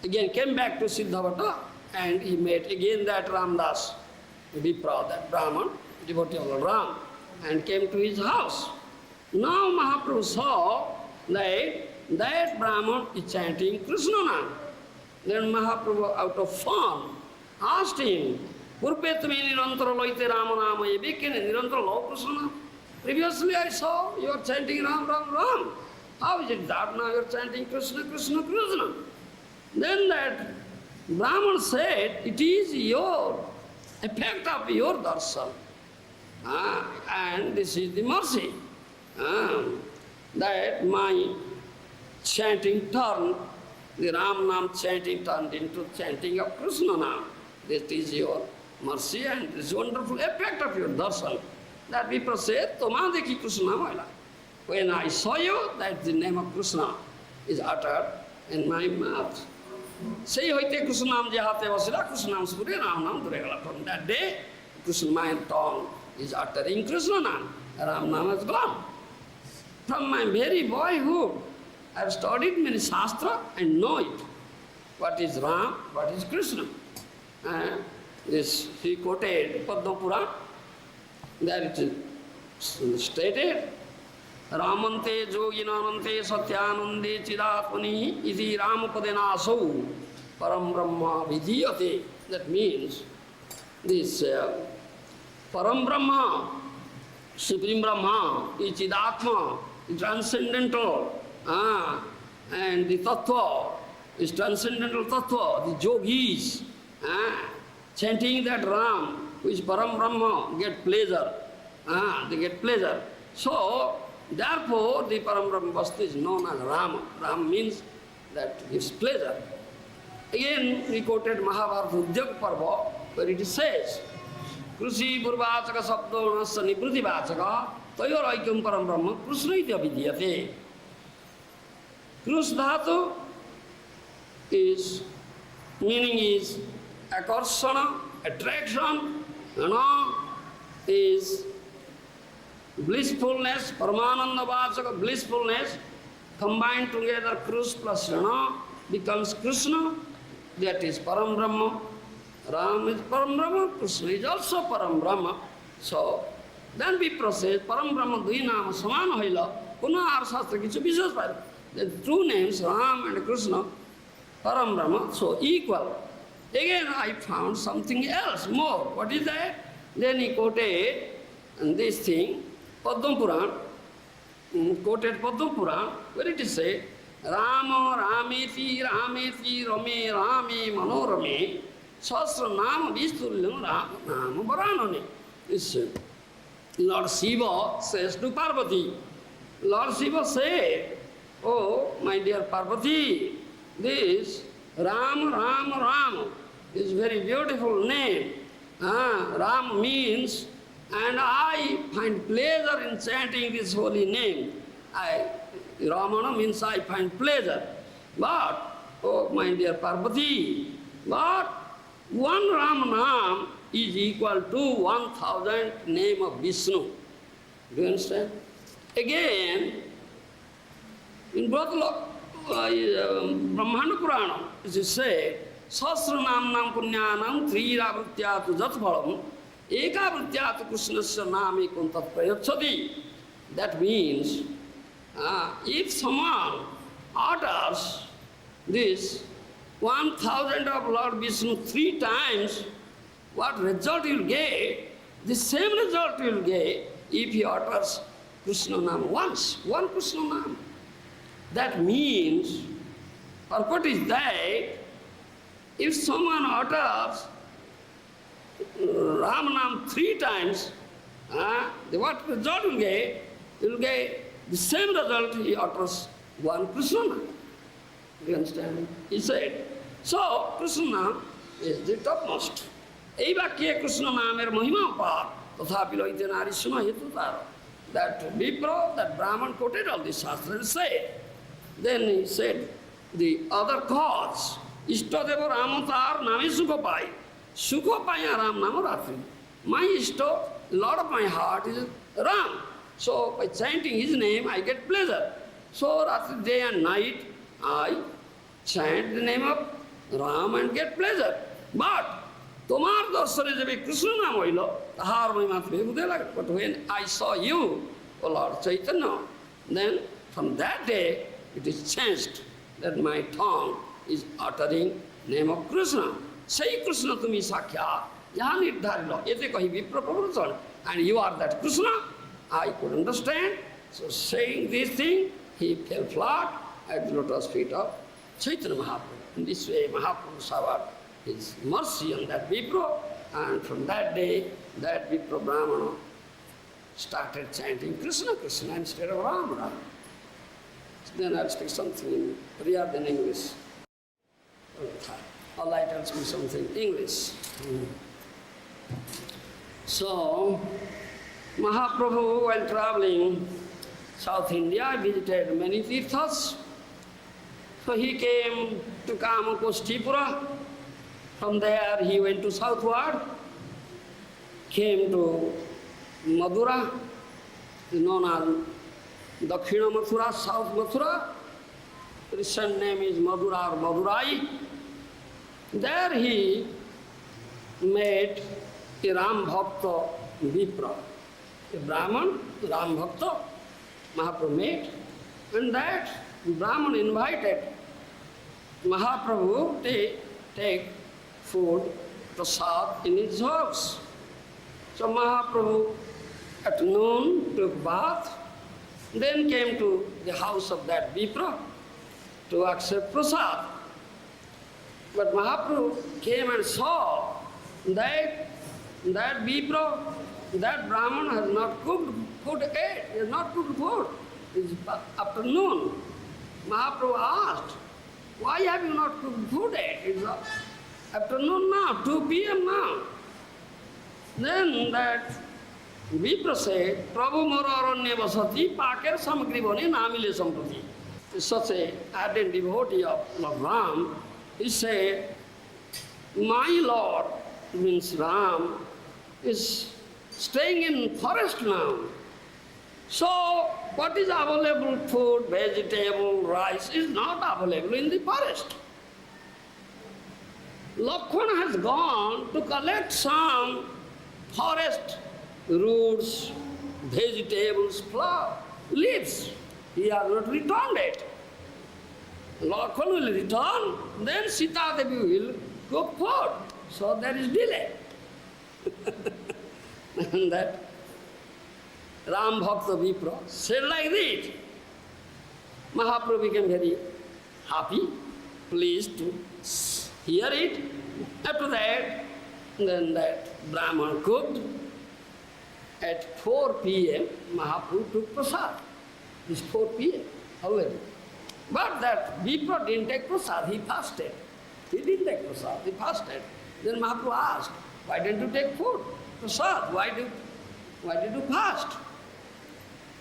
Again came back to Siddhavata and he met again that Ramdas, Vipra, that Brahman, devotee of Lord Ram, and came to his house. Now Mahaprabhu saw that Brahman is chanting Krishna Nam. Then Mahaprabhu out of fun asked him, Purpetame nirantara loite Rama Nama yebekene nirantara lo Krishna Nam. Previously I saw you are chanting Ram, Ram, Ram. How is it that now you are chanting Krishna, Krishna, Krishna? Then that Brahman said, it is your effect of your darshan. And this is the mercy. That my chanting turned, the Ram Nam chanting turned into chanting of Krishna Nam. This is your mercy and this wonderful effect of your darshan. That people say, Toma dekhi Krishna Maila. When I saw you, that the name of Krishna is uttered in my mouth. Say hoite Krishna Nam jahate vasila, Krishna Nam sure Ram Nam duregala. From that day, Krishna, my tongue is uttering Krishna Nam. Ram Nam has gone. From my very boyhood, I have studied many Shastra and know it. What is Ram, what is Krishna. This he quoted Padma Purana. There it is stated, Ramante Joginanante Satyanande Chidatmani Iti Ramapadenaso Param Brahma Vidiyate. That means this Param Brahma, Supreme Brahma, is Chidatma, is transcendental, and the Tattva is transcendental Tattva, the yogis, chanting that Ram, which Param Brahma, get pleasure. They get pleasure. So, therefore, the Param Brahma Vastu is known as Rama. Ram means that gives pleasure. Again, we quoted Mahabharata Udyog Parva, where it says, Krusi Purvachaka Sabdo Nasa Nibruti Vachaka, Tayor Aikyam Param Brahma, Krishna Iti Abhidyate. Krus Dhatu is, meaning is akarsana, attraction, is blissfulness, Paramananda Vachaka, blissfulness, combined together, Krus plus becomes Krishna, that is Param Brahma. Ram is Param Brahma, Krishna is also Param Brahma. So, then we proceed, Param Brahma Dui Nama Samana Haila, Puna Ar Shastra Kichu Vishwas Pai. The two names, Ram and Krishna, Param Brahma, so equal. Again, I found something else, more. What is that? Then he quoted this thing, Padma Puran, quoted Padma Puran, where it is said, Rama Rameti Rameti Rame Rame Manorame Sastra Nama Vistulyam Rama Nama Varanane. Lord Shiva says to Parvati, Lord Shiva said, oh, my dear Parvati, this Ram is very beautiful name. Ram means, and I find pleasure in chanting this holy name. Ramana means I find pleasure. But, oh my dear Parvati, but one Ram Nam is equal to 1,000 name of Vishnu. Do you understand? Again, in both Brahmana Purana, it is said, Sasra Nam Punyanam Trira Vrityatu Jatphalam Eka Vrityatu Krishnasya Nami Kuntat Prayachati. That means, if someone utters this 1,000 of Lord Vishnu 3 times, what result you will get? The same result you will get if he utters Krishna Nam once, one Krishna Nam. That means, purport is that if someone utters Ram Nam 3 times, what result you will get? You will get the same result he utters one Krishna Nam. Do you understand? He said, so Krishna Nam is the topmost. Ei vakya Krishna Namer Mahima Par, Tathapi Loite Narishma Hetutara. That Vipra, that Brahman quoted all this Shastra and said. Then he said, the other cause, Ishtadeva Ramatar Nami Sukhapai. Sukhapaya Ram Namaratri. My Ishto, the Lord of my heart is Ram. So by chanting his name, I get pleasure. So Ratri, day and night, I chant the name of Ram and get pleasure. But Tomar darsane jabe Krishna naam hoilo, tahar mahimat bhegudhe lagat. But when I saw you, O Lord Chaitanya, then from that day it is changed that my tongue is uttering name of Krishna. Say Krishna to me Sakhya, yaha nirdharilo, ete kahi vipra pravachan. And you are that Krishna. I could understand. So saying this thing, he fell flat at the lotus feet of Chaitanya Mahaprabhu. In this way, Mahaprabhu showered his mercy on that Vipra, and from that day, that Vipra Brahmana started chanting Krishna, Krishna instead of Ram, Ram. Then I'll speak something in Riyadh in English. All right, I'll speak something in English. So, Mahaprabhu, while traveling South India, visited many tirthas. So he came to Kamakostipura. From there he went to southward, came to Madura, known as Dakshina Mathura, South Mathura. Recent name is Madura or Madurai. There he met a Ram Bhakta Vipra, a Brahman, Ram Bhakta, Mahaprabhu met, and that Brahman invited Mahaprabhu to take food, prasad in his house. So Mahaprabhu at noon took bath, then came to the house of that Vipra to accept prasad. But Mahaprabhu came and saw that Vipra, that Brahman has not cooked food yet, he has not cooked food. It's afternoon. Mahaprabhu asked, why have you not cooked food yet? It's afternoon now, 2 p.m. now. Then that Vipra said, Prabhu mora aranya vasati paker samagri bhane namile samprati. Such a ardent devotee of Lord Ram, he said, my Lord, means Ram, is staying in forest now. So, what is available food, vegetable, rice, is not available in the forest. Lakshmana has gone to collect some forest roots, vegetables, flower, leaves. He has not returned it. Lakshmana will return, then Sita Devi will cook food. So there is delay. And that Ram Bhakta Vipra said like this. Mahaprabhu became very happy, pleased to hear it. After that, then that Brahman cooked. At 4 p.m., Mahaprabhu took prasad. It's 4 p.m. already. But that Vipra didn't take prasad, he fasted. He didn't take prasad, he fasted. Then Mahaprabhu asked, why didn't you take food? Prasad, why did you fast?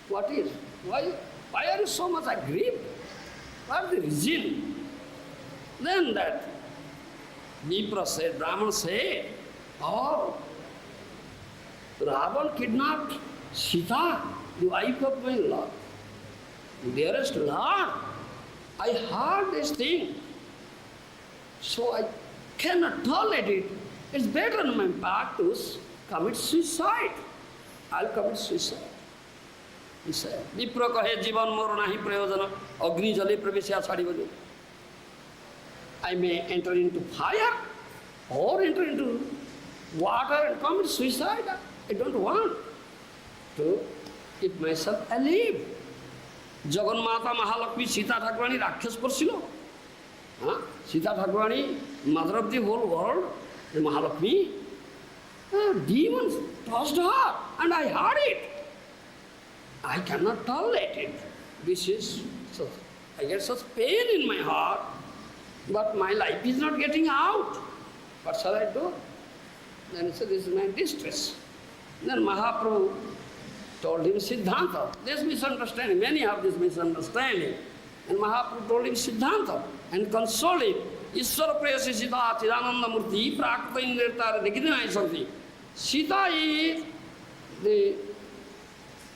What is? Why are you so much aggrieved? What is the reason? Then that Vipra said, Brahman said, oh, Ravan kidnapped Sita, the wife of my Lord. Dearest Lord, I heard this thing, so I cannot tolerate it. It's better on my part to commit suicide. I'll commit suicide. He said, Vipra kahe jivan mor nahi prayojana, agni jale pravesya chhadibo. I may enter into fire or enter into water and commit suicide. I don't want to keep myself alive. Jagannatha Mahalakshmi Sita Thakurani Rakshas Parsilo. Sita Thakurani, mother of the whole world, the Mahalakshmi. Demons touched her and I heard it. I cannot tolerate it. This is, so I get such pain in my heart, but my life is not getting out. What shall I do? Then he said, this is my distress. Then Mahaprabhu told him Siddhanta. This misunderstanding, many have this misunderstanding. And Mahaprabhu told him Siddhanta and consoled him. Ishvara prayasi Sita Chidananda Murti Prakta Indretara Nikidinai Santi. Sita is the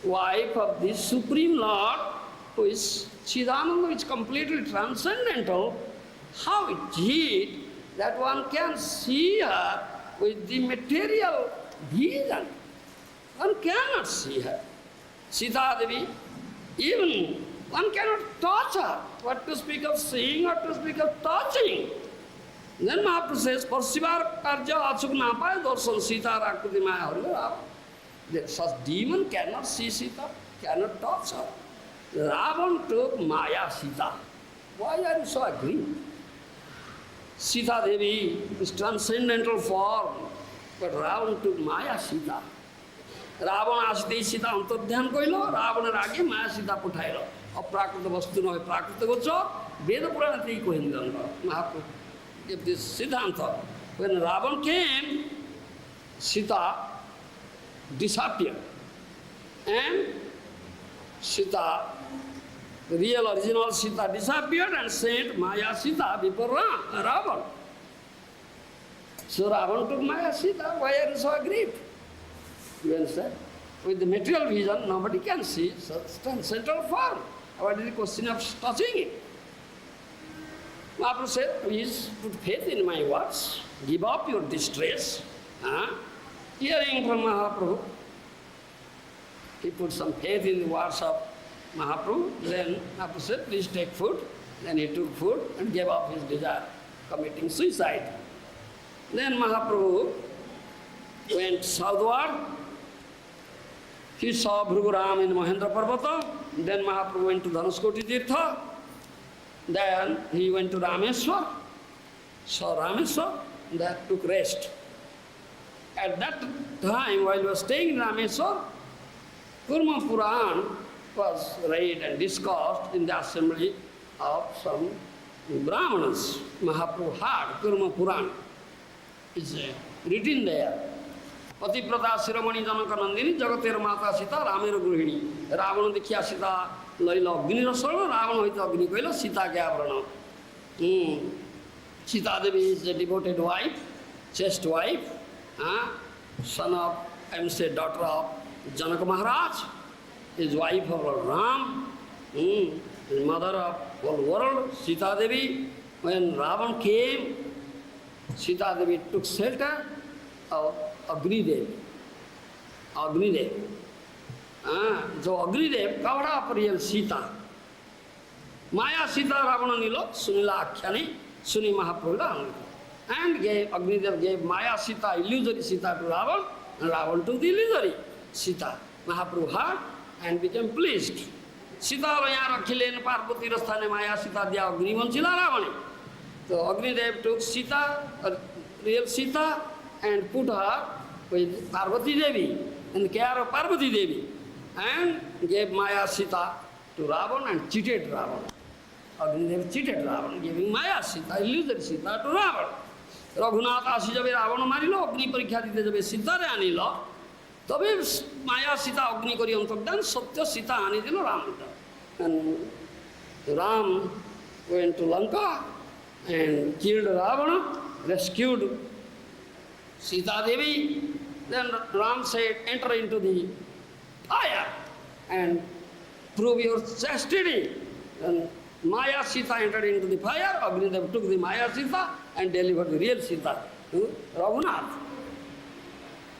wife of the Supreme Lord, who is Chidananda, which is completely transcendental. How it is that one can see her with the material vision? One cannot see her. Sita Devi, even one cannot touch her. What to speak of seeing or to speak of touching? Then Mahaprabhu says, Parsivar Karja Achuk Napai Dorsan Sita Rakuti Maya Hari. Such demon cannot see Sita, cannot touch her. Ravan took Maya Sita. Why are you so aggrieved? Sita Devi is transcendental form, but Ravan took Maya Sita. Ravan আসতেই সীতা অন্তর্ধান কইল, রাবণের আগে মায়া সীতা পঠাইল। অপ্রাকৃত বস্তু নয়, প্রাকৃত গোচর, বেদ পুরাণেতেই কহিলেন Mahaprabhu gave this Siddhanta. When Ravan came, Sita disappeared. And Sita, the real original Sita disappeared and sent Maya Sita before Ravan. So Ravan took Maya Sita. Why are you so aggrieved? You understand? With the material vision, nobody can see such central form. What is the question of touching it? Mahaprabhu said, please put faith in my words, give up your distress. Hearing from Mahaprabhu, he put some faith in the words of Mahaprabhu. Then Mahaprabhu said, please take food. Then he took food and gave up his desire, committing suicide. Then Mahaprabhu went southward. He saw Bhruguram in Mahendra Parvata. Then Mahaprabhu went to Dhanuskoti Tirtha. Then he went to Rameswar. Saw Rameswar. That took rest. At that time, while he was staying in Rameswar, Kurma Puran was read and discussed in the assembly of some Brahmanas, Mahaprabhu had Kurma Puran. It's written there. Patiprata Shiramani Janaka Nandini, Jagater Mata Sita, Ramera Gruhini. Ravana Dikhya Sita, Laila Agni Rasala, Ravana Hita Agni Kaila, Sita Gabrana. Sita Devi is a devoted wife, chaste wife, son of, I must say, daughter of Janaka Maharaj, his wife of Lord Ram, his mother of whole world, Sita Devi. When Ravan came, Sita Devi took shelter of Agni Dev. So Agni Dev covered up real Sita. Maya Sita Ravana Nilo, Sunila Akhyani, Suni Mahaprabhu. And Agni Dev gave Maya Sita, illusory Sita to Ravan, and Ravan took the illusory Sita. Mahaprabhu heard and became pleased. Sita Layara Kilen Parvati Rasthane Maya Sita Dia Agni Vanchila Ravani. So Agni Dev took Sita, real Sita, and put her with Parvati Devi, in the care of Parvati Devi, and gave Maya Sita to Ravan and cheated Ravan. Agni Dev cheated Ravan, giving Maya Sita, illusory Sita to Ravan. Raghunath Asi jabe Ravana marilo, Agni Parikha dite jabe Sita re anilo, tabe Maya Sita Agni kori antagdan, Satya Sita anidilo Ramata. And Ram went to Lanka and killed Ravana, rescued Sita Devi. Then Ram said, enter into the fire and prove your chastity. And Maya Sita entered into the fire. Agni Dev took the Maya Sita and delivered the real Sita to Raghunath.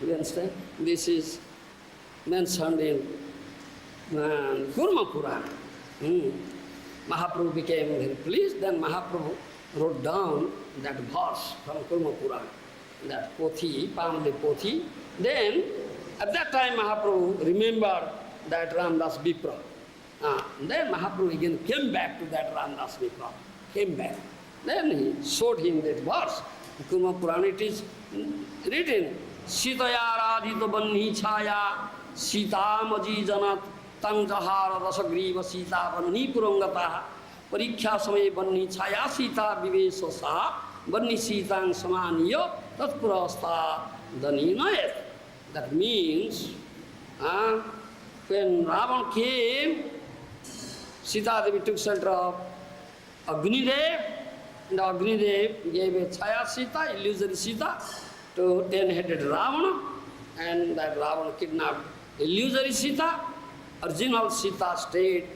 You understand? This is mentioned in Kurma Puran. Mahaprabhu became very pleased. Then Mahaprabhu wrote down that verse from Kurma Puran, that Pothi, Pamde Pothi. Then, at that time, Mahaprabhu remembered that Ramdas Vipra. Then Mahaprabhu again came back to that Ramdas Vipra, came back. Then he showed him that verse. In Kurma Puran it is written, Sitaya Radhita Banhi Chaya, Sita Maji Janat, Tang Jahara Rasagriva Sita Banhi Purangata, Pariksha Samay Banhi Chaya Sita Vivesasa, Banhi Sitang Samaniyo, Tatpurasta Daninayat. That means, when Ravan came, Sita Devi took shelter of Agni Dev, and Agni Dev gave a Chaya Sita, illusory Sita, to 10-headed Ravana, and that Ravana kidnapped illusory Sita. Original Sita stayed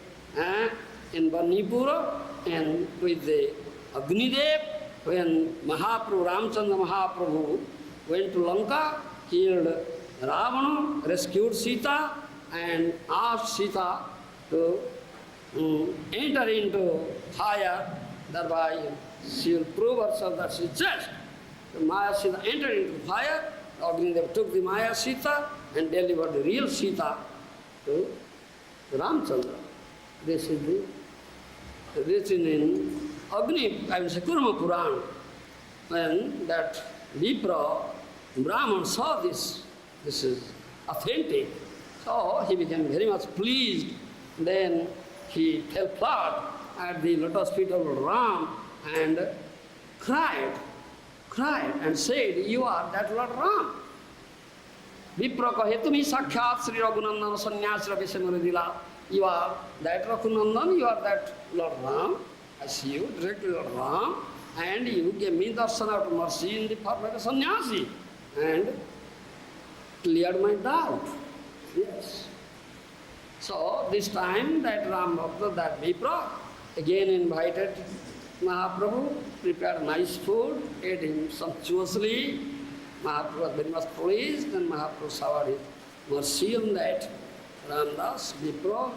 in Banipura and with the Agni Dev. When Mahaprabhu, Ramchandra Mahaprabhu went to Lanka, killed Ravana, rescued Sita, and asked Sita to enter into fire, thereby she will prove herself that she is just. The Maya Sita entered into fire, Agni Dev took the Maya Sita and delivered the real Sita to Ramchandra. This is the written in Agni, I will say Kurma Puran. When that Vipra, Brahman saw this is authentic, so he became very much pleased. Then he fell flat at the lotus feet of Ram and cried and said, you are that Lord Ram. Vipra kahe tumi sakshat Sri Raghunandana sannyasra visamuridila. You are that Raghunandan, you are that Lord Ram. I see you, directly Lord Ram, and you gave me darsana of mercy in the form of a sannyasi and cleared my doubt. Yes. So this time that Ram Bhakta, that Vipra, again invited Mahaprabhu, prepared nice food, ate him sumptuously. Mahaprabhu was very much pleased, and Mahaprabhu showered his mercy on that Ramdas, Vipra.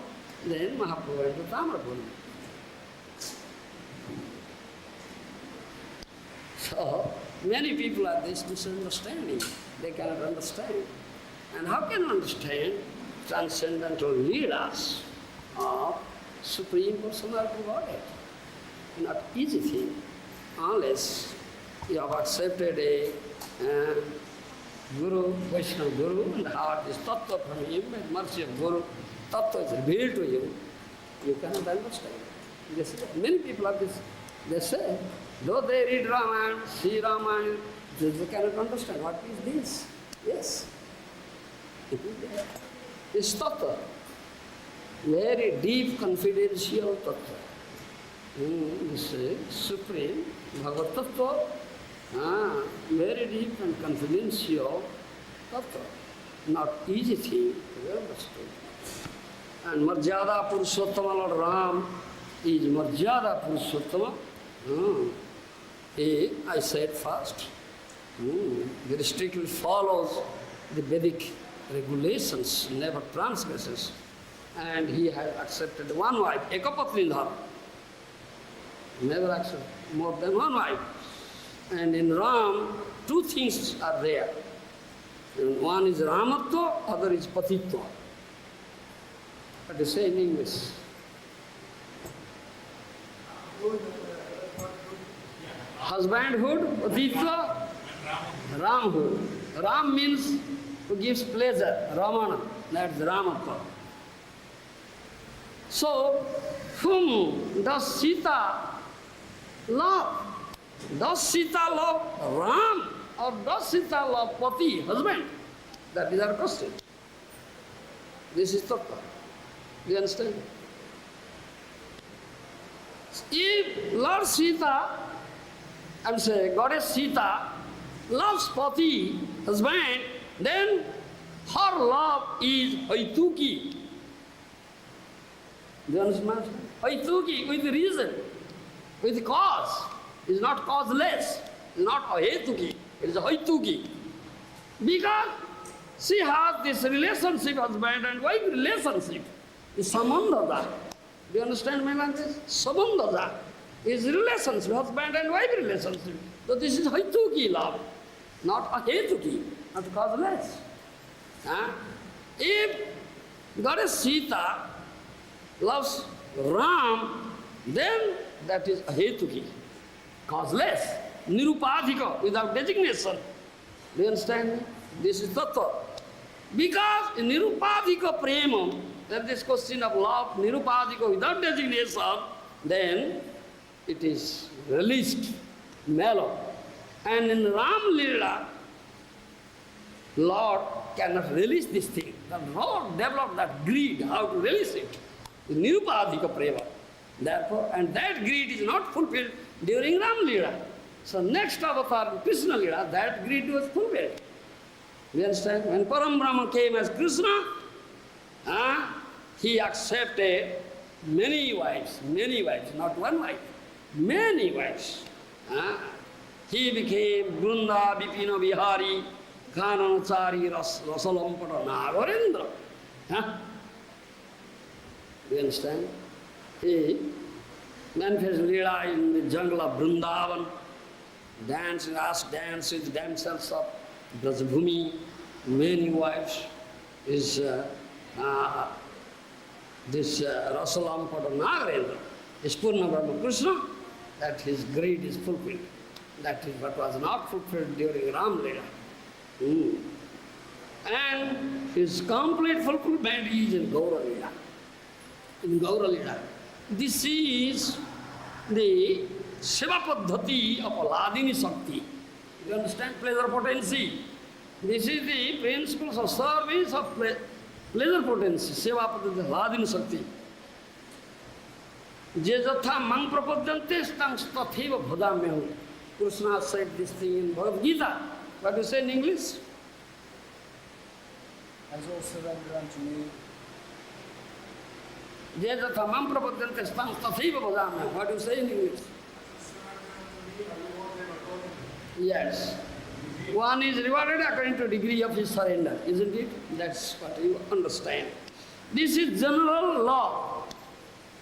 Then Mahaprabhu went to Tamrapuri. So many people have this misunderstanding. They cannot understand. And how can understand transcendental leelas of Supreme Personality of Godhead? Not easy thing, unless you have accepted a Guru, Vaishnava Guru, and heard this tattva from him, and mercy of Guru, tattva is revealed to you. You cannot understand. Many people have this They say, though they read Ramayana, see Ramayana, they cannot understand what is this. Yes. It's tattva. Very deep, confidential tattva. This supreme Bhagavad tattva, very deep and confidential tattva. Not easy thing to be understood. And Marjada Purushottama Lord Ram is Marjada Purushottama. I said first. Very strictly follows the Vedic regulations, never transgresses. And he has accepted one wife, ekapatni dharma. Never accept more than one wife. And in Ram, two things are there. And one is Ramatva, other is Patitva. What do you say in English? Husbandhood, Patitva, Ramhood. Ram means who gives pleasure, Ramana, that's Ramatva. So, whom does Sita love? Does Sita love Ram or does Sita love Pati, husband? That is our question. This is tattva. Do you understand? If Lord Sita, I'm saying Goddess Sita, loves Pati, husband, then her love is Haituki. Do you understand? Haituki, with reason, with cause. It's not causeless. It's not Haituki. It is Haituki. Because she has this relationship, husband and wife relationship. It's Samandada. Do you understand my language? Samandada is relationship, husband and wife relationship. So this is Haituki love, not Haituki, not causeless. If Goddess Sita loves Ram, then that is Ahetuki, causeless, nirupadhika, without designation. Do you understand me? This is tattva. Because in nirupadhika prema, that this question of love, nirupadhika without designation, then it is released, mellow. And in Ram Leela, Lord cannot release this thing. The Lord developed that greed, how to release it. Nirupadhika prema. Therefore, and that greed is not fulfilled during Ram Leela. So next avatar, Krishna Leela, that greed was fulfilled. You understand? When Param Brahma came as Krishna, he accepted many wives, not one wife, many wives. He became Brunda Vipino Vihari, Kananachari Rasalampata Nagarendra. You understand? He manifested Leela in the jungle of Vrindavan, dance with damsels of Brajabhumi, many wives. Is this Rasalampata Nagarendra is Purna Brahma Krishna, that his greed is fulfilled. That is what was not fulfilled during Ram Leela. And his complete fulfillment is in Gaur Leela. In Gaur Leela. This is the Seva Paddhati of Aladini Shakti. You understand? Pleasure potency. This is the principles of service of pleasure potency. Seva Paddhati of Aladini Shakti. Je jatha mang prapadyante stang tatheva bhadamyahu. Krishna said this thing in Bhagavad Gita. What do you say in English? As all surrender unto me. Je jatha mang prapadyante stang tatheva bhadamyahu. What do you say in English? Yes. One is rewarded according to degree of his surrender, isn't it? That's what you understand. This is general law.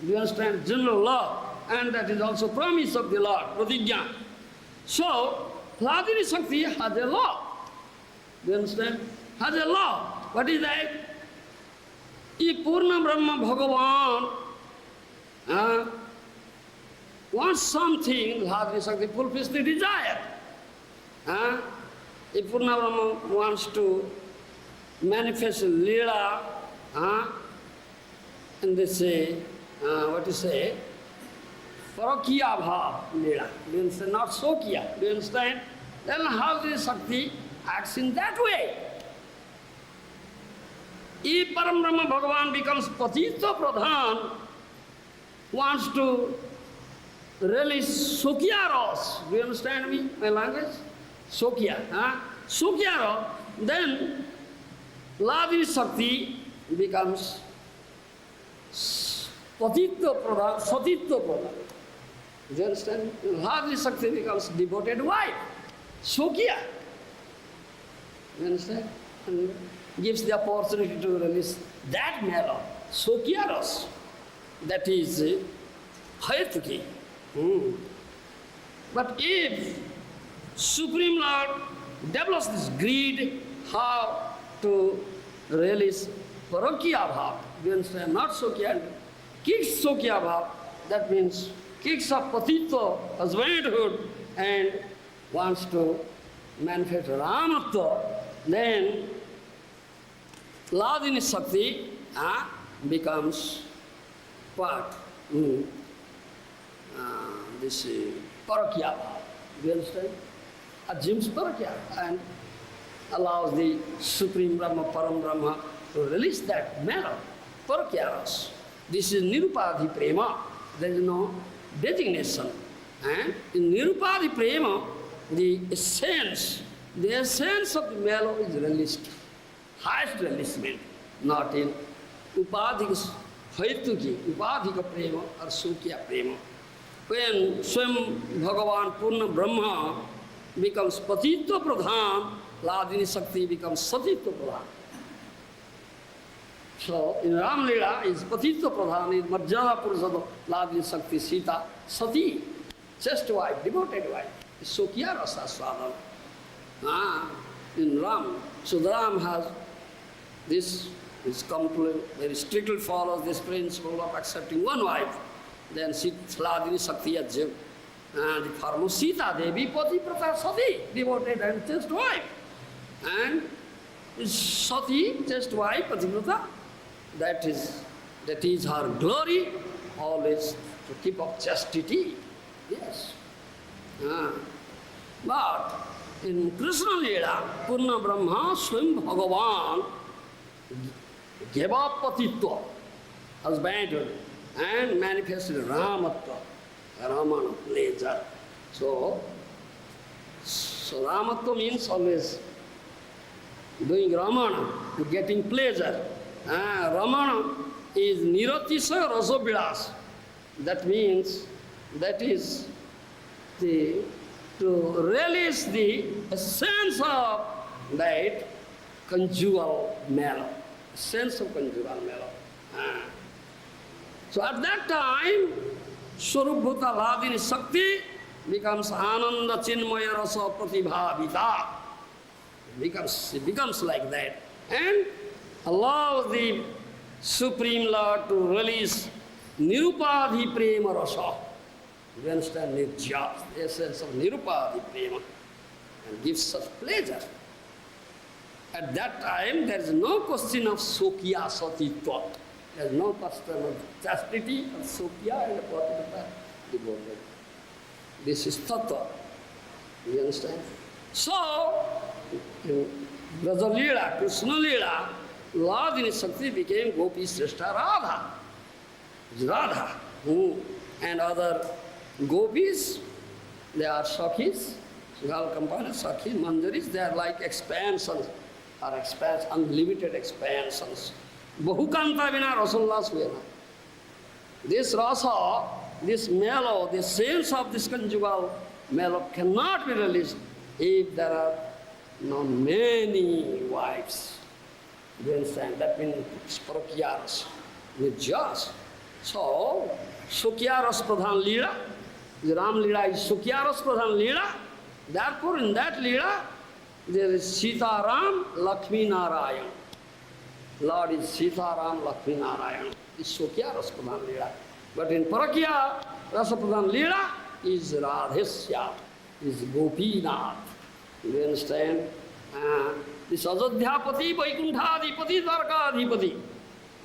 Do you understand? General law. And that is also promise of the Lord, pratigya. So, Hladini Shakti has a law. Do you understand? Has a law. What is that? If Purna Brahma Bhagavan wants something, Hladini Shakti fulfills the desire. If Purna Brahma wants to manifest Leela, and they say, what you say? Parakiya Bhav Leela. Do you understand? Not Sokiya. Do you understand? Then how this Shakti acts in that way? If Param Brahma Bhagavan becomes Patitya Pradhan, wants to release Sokya Ras, do you understand me, my language? Sokya, Sokya Ras, then Ladini Shakti becomes Patitya Pradhan, Satitya Pradhan. Do you understand? Ladini Shakti becomes devoted wife, Sokya. You understand? And gives the opportunity to release that mellow, Sokya Ras. That is Hayatuki. But if Supreme Lord develops this greed, how to release Parakiya Bhav, do you understand? Not Sokya, kicks Sokya Bhav, that means kicks up Patitya, husbandhood, and wants to manifest Ramatva, then Ladini Shakti becomes part. This Parakiya Bhav, do you understand? Assumes Parakiya and allows the Supreme Brahma, Param Brahma to release that mellow, Parakiya Ras. This is Nirupadhi Prema. There is no designation. And in Nirupadhi Prema, the essence of the mellow is released. Highest releasement, not in Upadhika Haituki, Upadhika Prema or Sukya Prema. When Swam Bhagavan Purna Brahma becomes Patitya Pradhan, Ladini Shakti becomes Satitya Pradhan. So in Ram Leela is Patitya Pradhan, in Marjana Purusada, Ladini Shakti Sita, Sati, just wife, devoted wife, Sukya Rasa Swadhan. In Ram, so Ram has this complete, very strictly follows this principle of accepting one wife. Then Ladini Shakti Ajya, and the form of Sita Devi, Pati Prata Sati, devoted and just wife. And Sati, just wife, Pativrata, that is her glory, always to keep up chastity. Yes. But in Krishna Leela, Purna Brahma, Swam Bhagavan gave up Patitya, husbandhood, and manifested Ramatva, Ramana, pleasure. So Ramatva means always doing Ramana, getting pleasure. Ramana is Niratisa Rasobilas. That means, that is to release the sense of that conjugal mellow, sense of conjugal mellow. So at that time, Swarubhuta Ladini Shakti becomes Ananda Chinmaya Rasa Pratibhavita. It becomes like that. And allows the Supreme Lord to release Nirupadhi Prema Rasa. You understand? Nirja, the essence of Nirupadhi Prema, and gives such pleasure. At that time, there is no question of Sokya Satitva. There is no question of chastity of Sokya and Patitya devoted. This is Tattva. You understand? So, in Braja Leela, Krishna Leela, Ladini Shakti became Gopi Srishta Radha. Radha. And other gopis, they are Sakhis, Sugal Kampana, Sakhi, Manjaris, they are like expansions, or unlimited expansions. Bahukanta vina rasullas vena. This rasa, this mellow, the sense of this conjugal mellow cannot be released if there are not many wives. You understand? That means Parakyaras, with just. So, Sukyaras Pradhan Leela, the Ram Leela is Sukyaras Pradhan Leela. Therefore, in that Leela, there is Sita Ram, Lakshmi Narayan. Lord is Sita Ram, Lakshmi Narayan. It's Sukyaras Pradhan Leela. But in Parakya Rasa Pradhan Leela is Radhesya, is Gopinath. You understand? This Ajodhyapati, Vaikunthadipati, Dwarkadipati.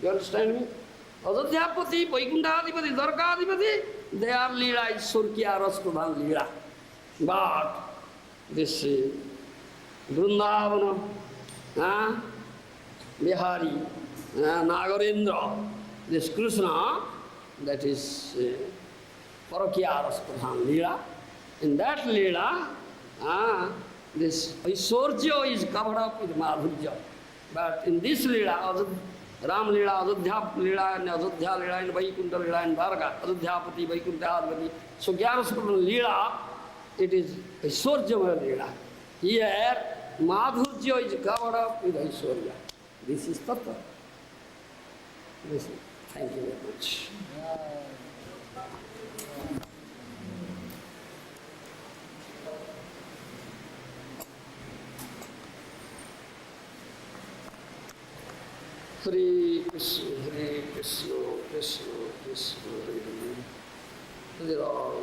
You understand me? Ajodhyapati, Vaikunthadipati, Dwarkadipati, their Leela is Surkiya Raspradhan Leela. But this Vrindavana, Bihari, Nagarendra, this Krishna, that is Parakiya Raspradhan Leela. In that Leela, this Aishwarya is covered up with Madhurya. But in this Leela, Ram Leela, Ajodhya Leela, and Ajodhya Leela, and Vaikuntha Leela, and Dwarka, Ajodhyapati, Vaikuntha Advati. So Gyaraspradhan Leela, it is Aishwarya Leela. Here, Madhurya is covered up with Aishwarya. This is Tattva. Thank you very much. Hare Krishna, Krishna Krishna, Hare Hare, Hare Rama.